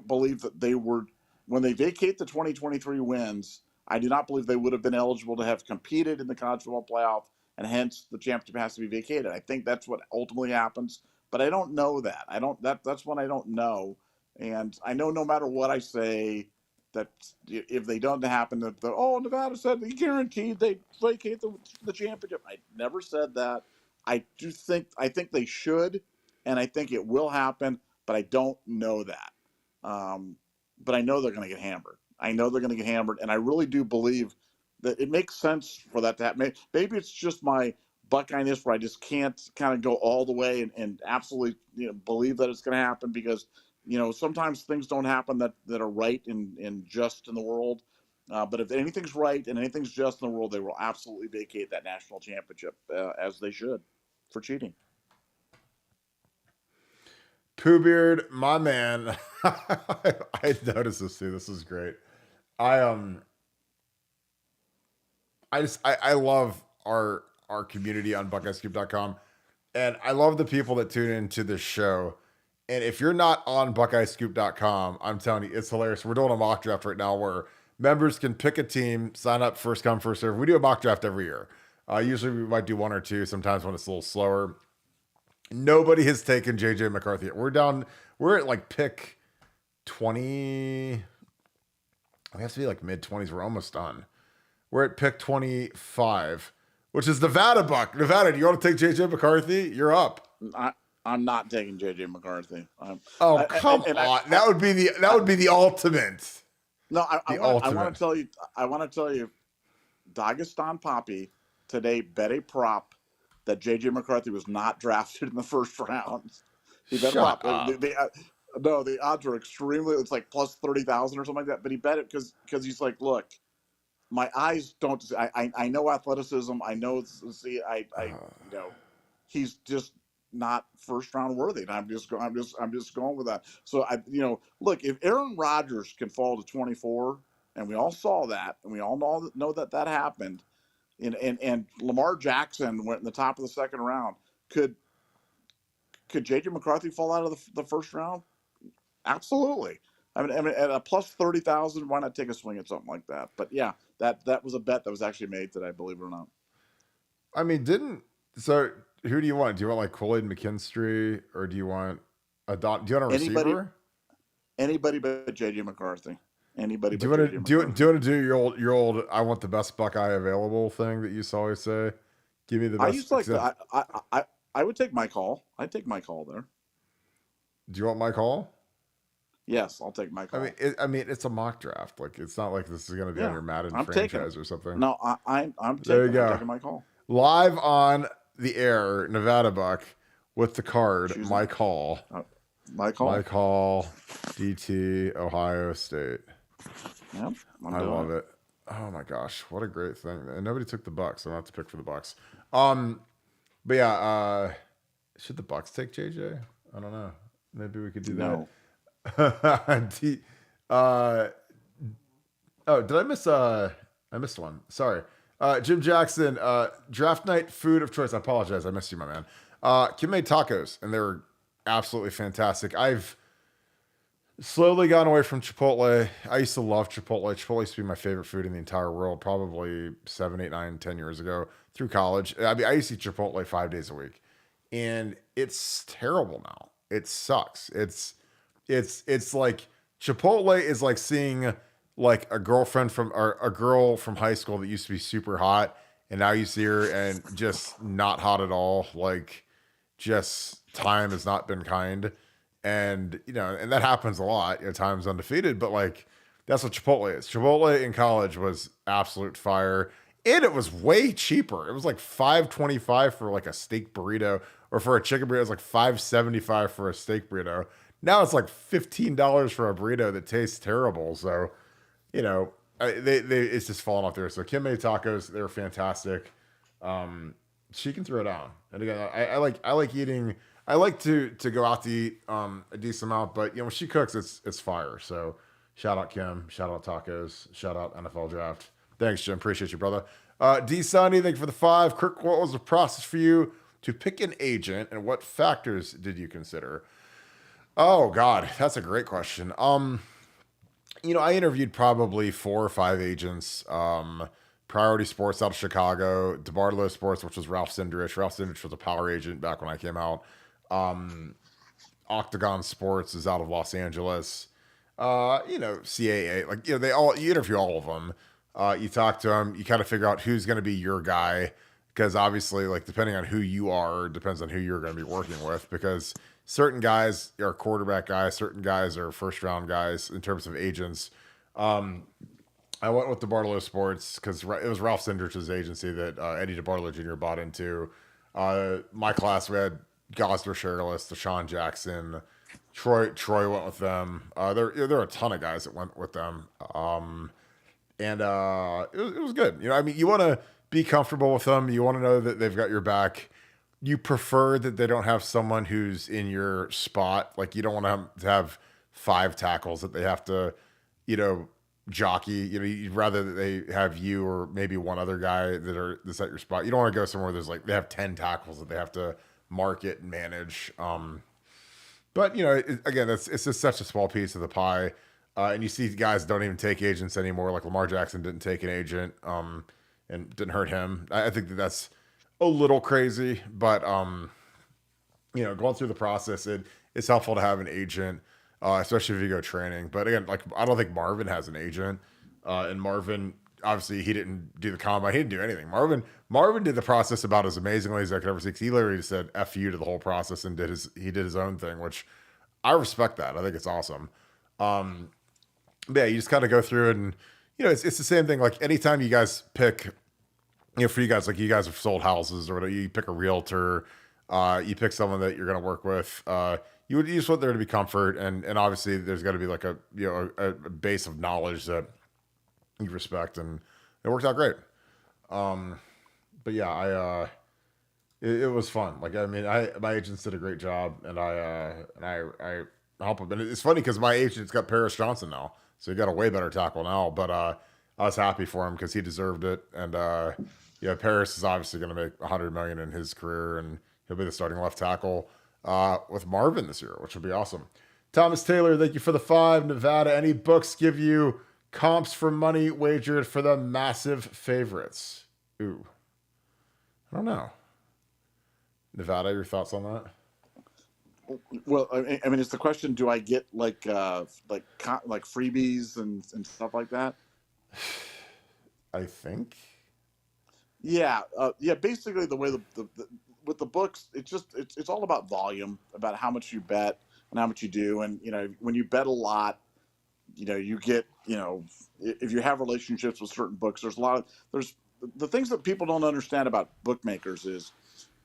believe that they were, when they vacate the 2023 wins, I do not believe they would have been eligible to have competed in the college football playoff, and hence the championship has to be vacated. I think that's what ultimately happens, but I don't know that. That's what I don't know. And I know no matter what I say, that if they don't happen, that Nevada said he guaranteed they vacate the championship. I never said that. I think they should, and I think it will happen, but I don't know that. But I know they're going to get hammered. And I really do believe that it makes sense for that to happen. Maybe it's just my Buckeye-ness where I just can't kind of go all the way and absolutely believe that it's going to happen, because sometimes things don't happen that are right and just in the world. But if anything's right and anything's just in the world, they will absolutely vacate that national championship, as they should, for cheating. Pooh Beard, my man. I noticed this too. This is great. I love our community on BuckeyeScoop.com, and I love the people that tune into this show. And if you're not on BuckeyeScoop.com, I'm telling you, it's hilarious. We're doing a mock draft right now where members can pick a team, sign up, first come, first serve. We do a mock draft every year. Usually we might do one or two, sometimes when it's a little slower. Nobody has taken JJ McCarthy. We're at like pick 20. It has to be like mid-20s. We're almost done. We're at pick 25, which is Nevadabuck. Nevada, do you want to take JJ McCarthy? You're up. I'm not taking JJ McCarthy. Come on. That would be the ultimate. No, I want to tell you. I want to tell you, Dagestan Poppy today bet a prop that JJ McCarthy was not drafted in the first round. He bet a prop. No, the odds are extremely. It's like plus 30,000 or something like that. But he bet it because he's like, look, my eyes don't. I know athleticism. I know. He's just not first round worthy. And I'm just going with that. So look, if Aaron Rodgers can fall to 24, and we all saw that, and we all know that happened, and Lamar Jackson went in the top of the second round, could JJ McCarthy fall out of the first round? Absolutely. I mean, at a plus 30,000, why not take a swing at something like that? But yeah, that was a bet that was actually made today, believe it or not. I mean, so who do you want? Do you want like Kool-Aid McKinstry, or do you want a receiver? Anybody but JJ McCarthy. Anybody. Do you want to do your old I want the best Buckeye available thing that you used to always say? Give me the best. I used to like that. I would take Mike Hall. I'd take Mike Hall there. Do you want Mike Hall? Yes, I'll take Mike Hall. I mean, it's a mock draft. Like, it's not like this is going to be on your Madden franchise or something. No, I'm taking Mike Hall. Live on the air, Nevadabuck with the card, Mike Hall. Mike Hall, DT, Ohio State. Yep, I love it. Oh my gosh, what a great thing! And nobody took the Bucks. So I don't have to pick for the Bucks. But yeah, should the Bucks take JJ? I don't know. Maybe we could do that. No. Did I miss? I missed one. Sorry. Jim Jackson, draft night food of choice. I apologize. I missed you, my man. Kim made tacos, and they were absolutely fantastic. I've slowly gone away from Chipotle. I used to love Chipotle. Chipotle used to be my favorite food in the entire world, probably 7, 8, 9, 10 years ago through college. I mean, I used to eat Chipotle 5 days a week, and it's terrible now. It sucks. It's like Chipotle is like seeing like a girlfriend from or a girl from high school that used to be super hot, and now you see her and just not hot at all. Like, just time has not been kind, and and that happens a lot. Time's undefeated, but like that's what Chipotle is. Chipotle in college was absolute fire, and it was way cheaper. It was like $5.25 for like a steak burrito, or for a chicken burrito, it was like $5.75 for a steak burrito. Now it's like $15 for a burrito that tastes terrible. So they it's just falling off there. So Kim made tacos; they're fantastic. She can throw down. And again, I like eating. I like to go out to eat a decent amount, but when she cooks, it's fire. So shout out Kim, shout out tacos, shout out NFL draft. Thanks, Jim. Appreciate you, brother. D Sunny, thank you for the 5. Kirk, what was the process for you to pick an agent, and what factors did you consider? Oh God, that's a great question. I interviewed probably 4 or 5 agents. Priority Sports out of Chicago, DeBartolo Sports, which was Ralph Sindrich. Ralph Sindrich was a power agent back when I came out. Octagon Sports is out of Los Angeles. CAA, like they all, you interview all of them. You talk to them, you kind of figure out who's going to be your guy, because obviously, like depending on who you are, depends on who you're going to be working with. Because certain guys are quarterback guys, certain guys are first round guys in terms of agents. I went with DeBartolo Sports because it was Ralph Sindrich's agency that Eddie DeBartolo Jr. bought into. My class, we had Gosler Sherrillis, Deshaun Jackson, Troy went with them. There are a ton of guys that went with them. And it was good. You want to be comfortable with them. You want to know that they've got your back. You prefer that they don't have someone who's in your spot. Like you don't want to have 5 tackles that they have to, jockey. You'd rather that they have you or maybe one other guy that's at your spot. You don't want to go somewhere there's like they have 10 tackles that they have to market and manage. But again, it's just such a small piece of the pie. And you see guys don't even take agents anymore. Like Lamar Jackson didn't take an agent, and didn't hurt him. I think that's a little crazy, but going through the process, it's helpful to have an agent, especially if you go training. But again, like I don't think Marvin has an agent, and Marvin obviously he didn't do the combine, he didn't do anything. Marvin did the process about as amazingly as I could ever see. He literally just said "f you" to the whole process and did his own thing, which I respect that. I think it's awesome. But yeah, you just kind of go through it, and it's the same thing. Like anytime you guys pick, for you guys, like you guys have sold houses or whatever, you pick a realtor, you pick someone that you're going to work with. You just want there to be comfort, and obviously there's got to be like a base of knowledge that you respect, and it worked out great. But yeah, it was fun. Like I mean, my agents did a great job, and I help him. And it's funny because my agent's got Paris Johnson now, so he got a way better tackle now. But I was happy for him because he deserved it, and Paris is obviously going to make $100 million in his career, and he'll be the starting left tackle with Marvin this year, which will be awesome. Thomas Taylor, thank you for the 5. Nevada, any books give you comps for money wagered for the massive favorites? Ooh, I don't know. Nevada, your thoughts on that? Well, I mean, it's the question: do I get like freebies and stuff like that? I think. Yeah, yeah. Basically, the way the with the books, it's all about volume, about how much you bet and how much you do, and when you bet a lot, you get if you have relationships with certain books, there's the things that people don't understand about bookmakers is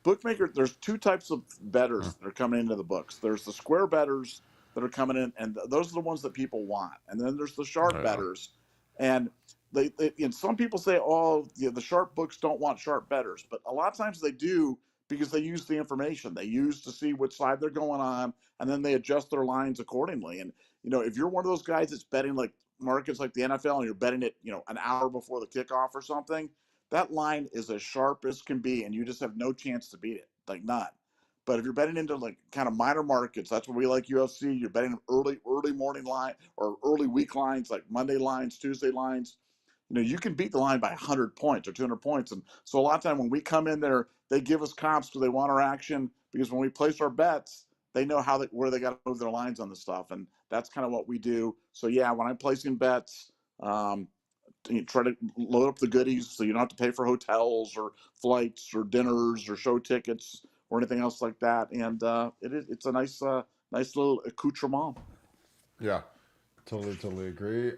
there's 2 types of bettors that are coming into the books. There's the square bettors that are coming in, and those are the ones that people want. And then there's the sharp bettors, and they some people say, oh, the sharp books don't want sharp bettors, but a lot of times they do, because they use the information they use to see which side they're going on, and then they adjust their lines accordingly. And if you're one of those guys that's betting like markets like the NFL, and you're betting it an hour before the kickoff or something, that line is as sharp as can be, and you just have no chance to beat it, like none. But if you're betting into like kind of minor markets, that's what we like UFC. You're betting early morning line or early week lines, like Monday lines, Tuesday lines. You can beat the line by 100 points or 200 points. And so a lot of time when we come in there, they give us comps because they want our action. Because when we place our bets, they know where they got to move their lines on the stuff, and that's kind of what we do. So yeah, when I'm placing bets, You try to load up the goodies so you don't have to pay for hotels or flights or dinners or show tickets or anything else like that. And it's a nice little accoutrement. Yeah, totally agree.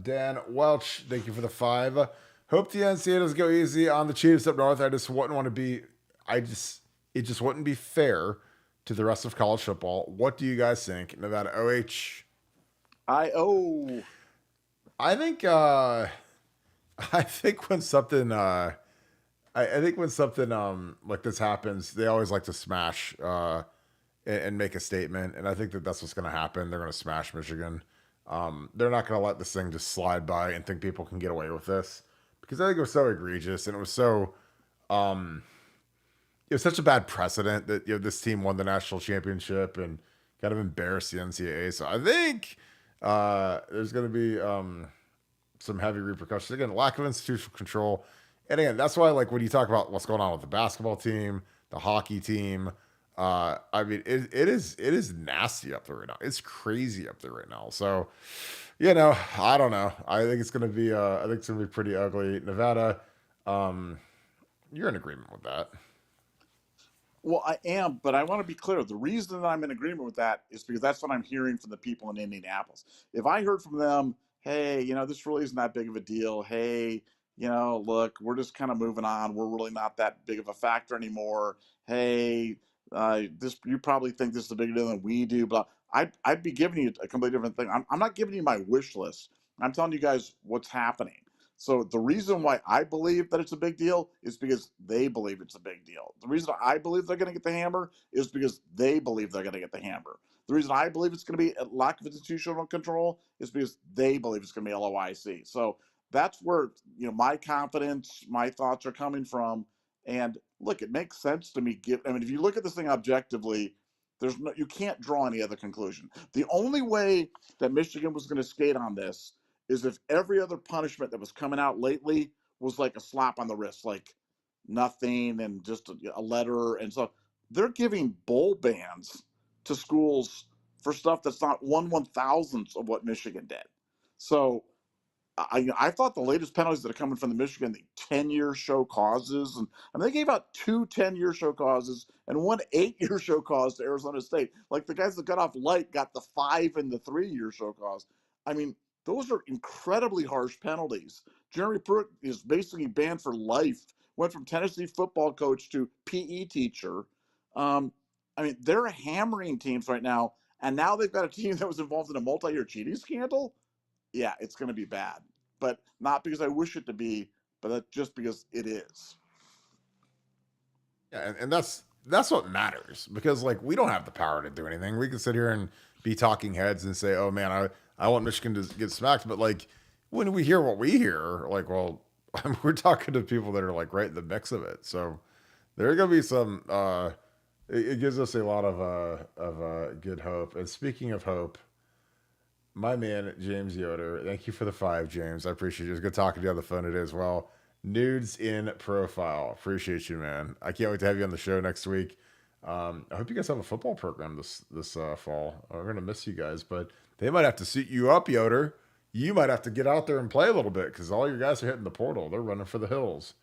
Dan Welch, thank you for the 5. Hope the NCAA doesn't go easy on the Chiefs up north. I just wouldn't want to be. It just wouldn't be fair to the rest of college football. What do you guys think, Nevada OH? I think. I think when something. I think when something like this happens, they always like to smash and make a statement, and I think that that's what's going to happen. They're going to smash Michigan. They're not going to let this thing just slide by and think people can get away with this, because I think it was so egregious and it was so it was such a bad precedent that this team won the national championship and kind of embarrassed the NCAA. So I think there's going to be some heavy repercussions. Again, lack of institutional control. And again, that's why, like, when you talk about what's going on with the basketball team, the hockey team, I mean, it is nasty up there right now. It's crazy up there right now. So, I don't know. I think it's gonna be pretty ugly. Nevada, you're in agreement with that. Well, I am, but I want to be clear. The reason that I'm in agreement with that is because that's what I'm hearing from the people in Indianapolis. If I heard from them, hey, this really isn't that big of a deal. Hey, look, we're just kind of moving on. We're really not that big of a factor anymore. Hey, you probably think this is a bigger deal than we do, but I'd be giving you a completely different thing. I'm not giving you my wish list. I'm telling you guys what's happening. So the reason why I believe that it's a big deal is because they believe it's a big deal. The reason I believe they're going to get the hammer is because they believe they're going to get the hammer. The reason I believe it's going to be a lack of institutional control is because they believe it's going to be LOIC. So that's where my confidence, my thoughts are coming from. And look, it makes sense to me. If you look at this thing objectively, you can't draw any other conclusion. The only way that Michigan was going to skate on this is if every other punishment that was coming out lately was like a slap on the wrist, like nothing and just a letter. And so they're giving bowl bans to schools for stuff that's not 1/1000th of what Michigan did. So I thought the latest penalties that are coming from the Michigan, the 10-year show causes, and they gave out 2 10-year show causes and 1 8-year show cause to Arizona State. Like the guys that got off light got the 5 and the 3-year show cause. I mean, those are incredibly harsh penalties. Jeremy Pruitt is basically banned for life. Went from Tennessee football coach to PE teacher. They're hammering teams right now, and now they've got a team that was involved in a multi-year cheating scandal. Yeah, it's going to be bad, but not because I wish it to be, but just because it is. Yeah, and that's what matters, because like we don't have the power to do anything. We can sit here and be talking heads and say, "Oh man, I want Michigan to get smacked," but like when we hear what we hear, like, well, we're talking to people that are like right in the mix of it. So there are gonna be some. It gives us a lot of good hope. And speaking of hope, my man, James Yoder, thank you for the 5, James. I appreciate you. It's good talking to you on the phone today as well. Nudes in profile. Appreciate you, man. I can't wait to have you on the show next week. I hope you guys have a football program this fall. We're going to miss you guys, but they might have to suit you up, Yoder. You might have to get out there and play a little bit, because all your guys are hitting the portal. They're running for the hills.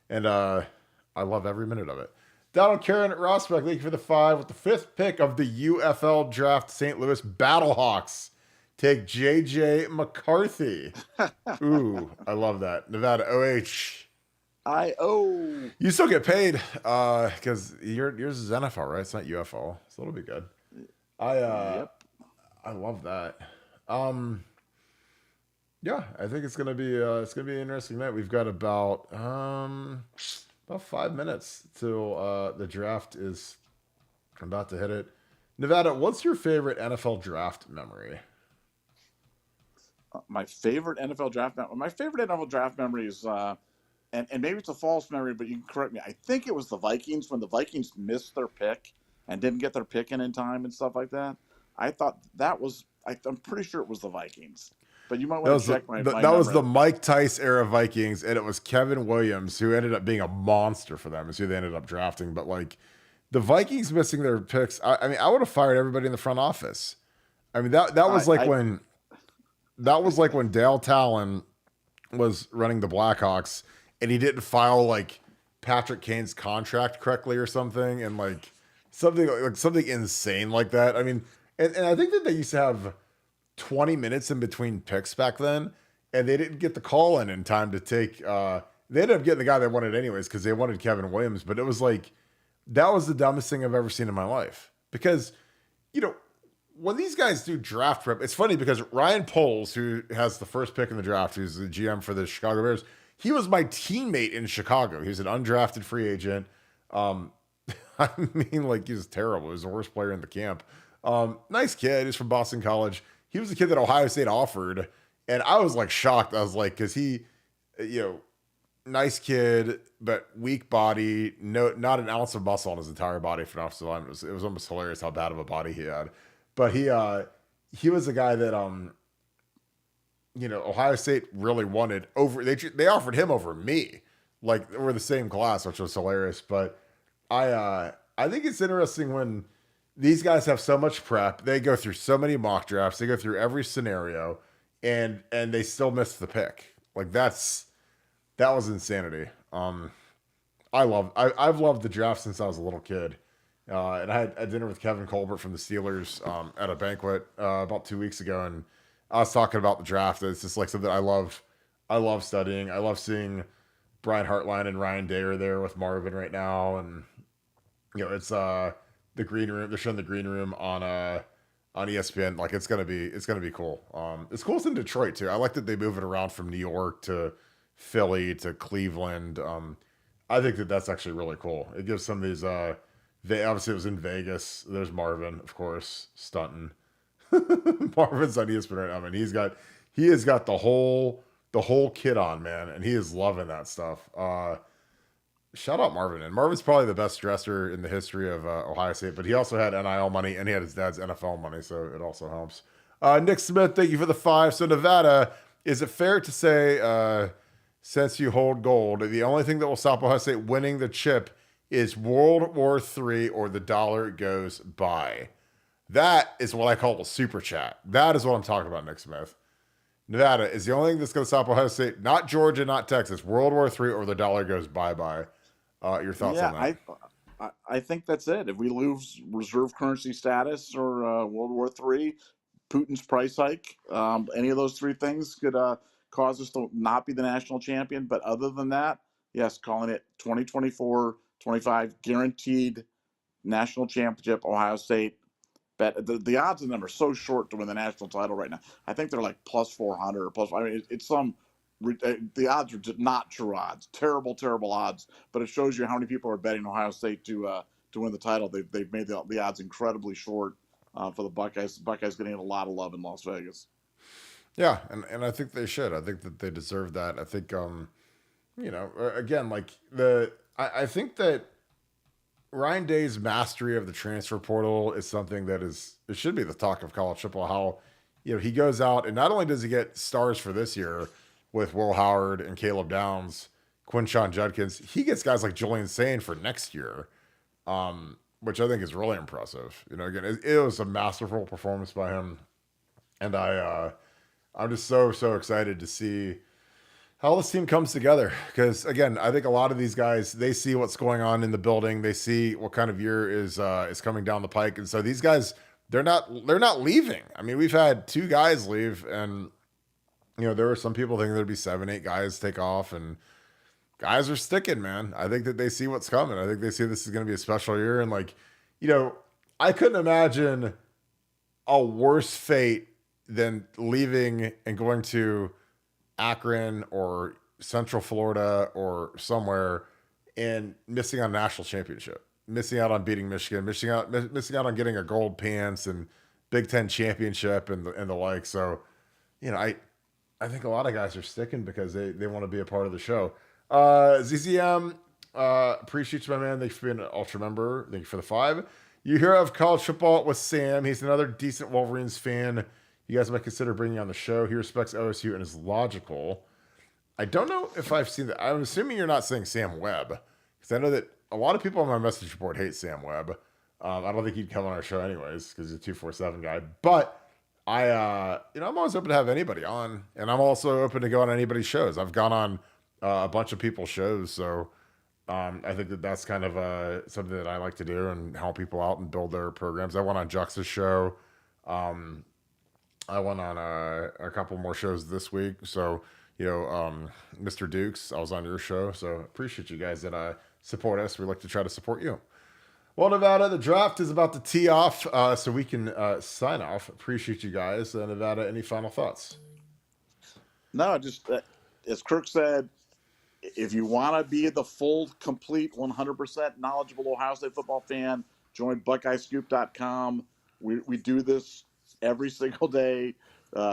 And I love every minute of it. Donald Karen at Rossbeck, thank you for the 5. With the 5th pick of the UFL draft, St. Louis Battlehawks take JJ McCarthy. Ooh, I love that. Nevada OH. You still get paid because yours is NFL, right? It's not UFL, so it'll be good. I love that. Yeah, I think it's gonna be an interesting night. We've got about 5 minutes till the draft is about to hit it. Nevada, what's your favorite NFL draft memory? My favorite NFL draft memory is, and maybe it's a false memory, but you can correct me. I think it was the Vikings, when the Vikings missed their pick and didn't get their pick in time and stuff like that. I thought that was, I'm pretty sure it was the Vikings. But you might want to check my that was the Mike Tice era Vikings, and it was Kevin Williams, who ended up being a monster for them, is who they ended up drafting. But like the Vikings missing their picks, I mean, I would have fired everybody in the front office. I mean, that was when that was like when Dale Talon was running the Blackhawks and he didn't file like Patrick Kane's contract correctly or something, and like something insane like that. I mean, and I think that they used to have 20 minutes in between picks back then, and they didn't get the call in time to take. They ended up getting the guy they wanted anyways because they wanted Kevin Williams, but it was like that was the dumbest thing I've ever seen in my life because you know when these guys do draft prep, it's funny because Ryan Poles, who has the first pick in the draft, who's the GM for the Chicago Bears, he was my teammate in Chicago. He was an undrafted free agent. I mean, like, he was terrible. He was the worst player in the camp. Nice kid. He's from Boston College. He was the kid that Ohio State offered. And I was like shocked. I was like, because he, nice kid, but weak body, not an ounce of muscle on his entire body for an offensive lineman. It was almost hilarious how bad of a body he had. But he was a guy that Ohio State really wanted over. They offered him over me, like we're the same class, which was hilarious. But I think it's interesting when these guys have so much prep. They go through so many mock drafts. They go through every scenario, and they still miss the pick. Like that was insanity. I've loved the draft since I was a little kid. And I had a dinner with Kevin Colbert from the Steelers at a banquet about 2 weeks ago, and I was talking about the draft. It's just like something I love. I love studying. I love seeing Brian Hartline and Ryan Day are there with Marvin right now, and it's the green room. They're showing the green room on ESPN. Like it's gonna be cool. It's cool. It's in Detroit too. I like that they move it around from New York to Philly to Cleveland. I think that's actually really cool. It gives some of these. Obviously it was in Vegas. There's Marvin, of course, stunting. Marvin's on ESPN right now. I mean, he has got the whole kit on, man, and he is loving that stuff. Shout out Marvin, and Marvin's probably the best dresser in the history of Ohio State, but he also had NIL money and he had his dad's NFL money, so it also helps. Nick Smith, thank you for the 5. So Nevada, is it fair to say, since you hold gold, the only thing that will stop Ohio State winning the chip is World War III or the dollar goes by? That is what I call a super chat. That is what I'm talking about, Nick Smith. Nevada is the only thing that's going to stop Ohio State, not Georgia, not Texas. World War III or the dollar goes bye-bye. Your thoughts on that? I think that's it. If we lose reserve currency status or World War III, Putin's price hike, any of those three things could cause us to not be the national champion. But other than that, yes, calling it 2024-25 guaranteed national championship, Ohio State. Bet the odds of them are so short to win the national title right now. I think they're like plus 400 or plus. I mean, it's some. The odds are just not true odds. Terrible, terrible odds. But it shows you how many people are betting Ohio State to win the title. They've made the odds incredibly short for the Buckeyes. The Buckeyes getting a lot of love in Las Vegas. Yeah, and I think they should. I think that they deserve that. I think again, like I think that Ryan Day's mastery of the transfer portal is something that it should be the talk of college football. How, he goes out and not only does he get stars for this year with Will Howard and Caleb Downs, Quinshon Judkins, he gets guys like Julian Sain for next year, which I think is really impressive. Again, it was a masterful performance by him, and I'm just so excited to see how this team comes together, because again, I think a lot of these guys, they see what's going on in the building. They see what kind of year is coming down the pike. And so these guys, they're not leaving. I mean, we've had 2 guys leave, and there were some people thinking there'd be 7, 8 guys take off, and guys are sticking, man. I think that they see what's coming. I think they see this is going to be a special year. And I couldn't imagine a worse fate than leaving and going to Akron or Central Florida or somewhere and missing on a national championship, missing out on beating Michigan, missing out on getting a gold pants and Big Ten championship and the like. So, I think a lot of guys are sticking because they want to be a part of the show. ZZM, appreciate you, my man. Thanks for being an ultra member. Thank you for the 5. You hear of college football with Sam. He's another decent Wolverines fan you guys might consider bringing on the show. He respects OSU and is logical. I don't know if I've seen that. I'm assuming you're not saying Sam Webb, because I know that a lot of people on my message board hate Sam Webb. I don't think he'd come on our show anyways, because he's a 247 guy. But I'm always open to have anybody on, and I'm also open to go on anybody's shows. I've gone on a bunch of people's shows, so I think that's kind of something that I like to do and help people out and build their programs. I went on Jux's show. Um, I went on a couple more shows this week. So, Mr. Dukes, I was on your show. So appreciate you guys that support us. We like to try to support you. Well, Nevada, the draft is about to tee off, so we can sign off. Appreciate you guys. Nevada, any final thoughts? No, just as Kirk said, if you want to be the full, complete, 100% knowledgeable Ohio State football fan, join BuckeyeScoop.com. We do this every single day.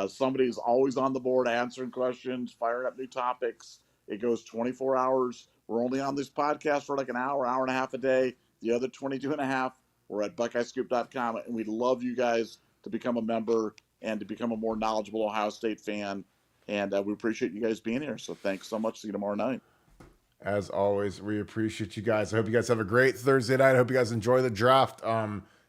Somebody's always on the board answering questions, firing up new topics. It goes 24 hours. We're only on this podcast for like an hour and a half a day. The other 22 and a half, we're at BuckeyeScoop.com. And we'd love you guys to become a member and to become a more knowledgeable Ohio State fan. And we appreciate you guys being here. So thanks so much. See you tomorrow night. As always, we appreciate you guys. I hope you guys have a great Thursday night. I hope you guys enjoy the draft.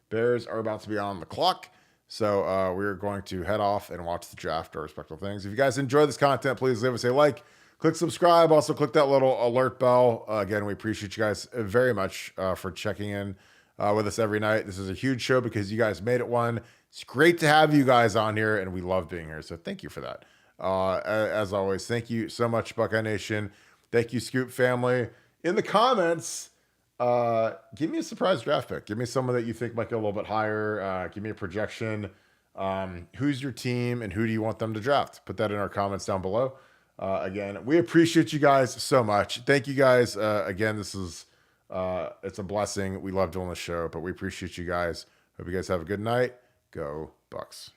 Bears are about to be on the clock. So we're going to head off and watch the draft, our respective things. If you guys enjoy this content, please leave us a like, click subscribe. Also, click that little alert bell. Again, we appreciate you guys very much for checking in with us every night. This is a huge show because you guys made it one. It's great to have you guys on here, and we love being here. So thank you for that. As always, thank you so much, Buckeye Nation. Thank you, Scoop family. In the comments, give me a surprise draft pick. Give me someone that you think might go a little bit higher. Give me a projection. Who's your team and who do you want them to draft? Put that in our comments down below. Again, we appreciate you guys so much. Thank you guys. Again, this is it's a blessing. We love doing the show, but we appreciate you guys. Hope you guys have a good night. Go Bucks.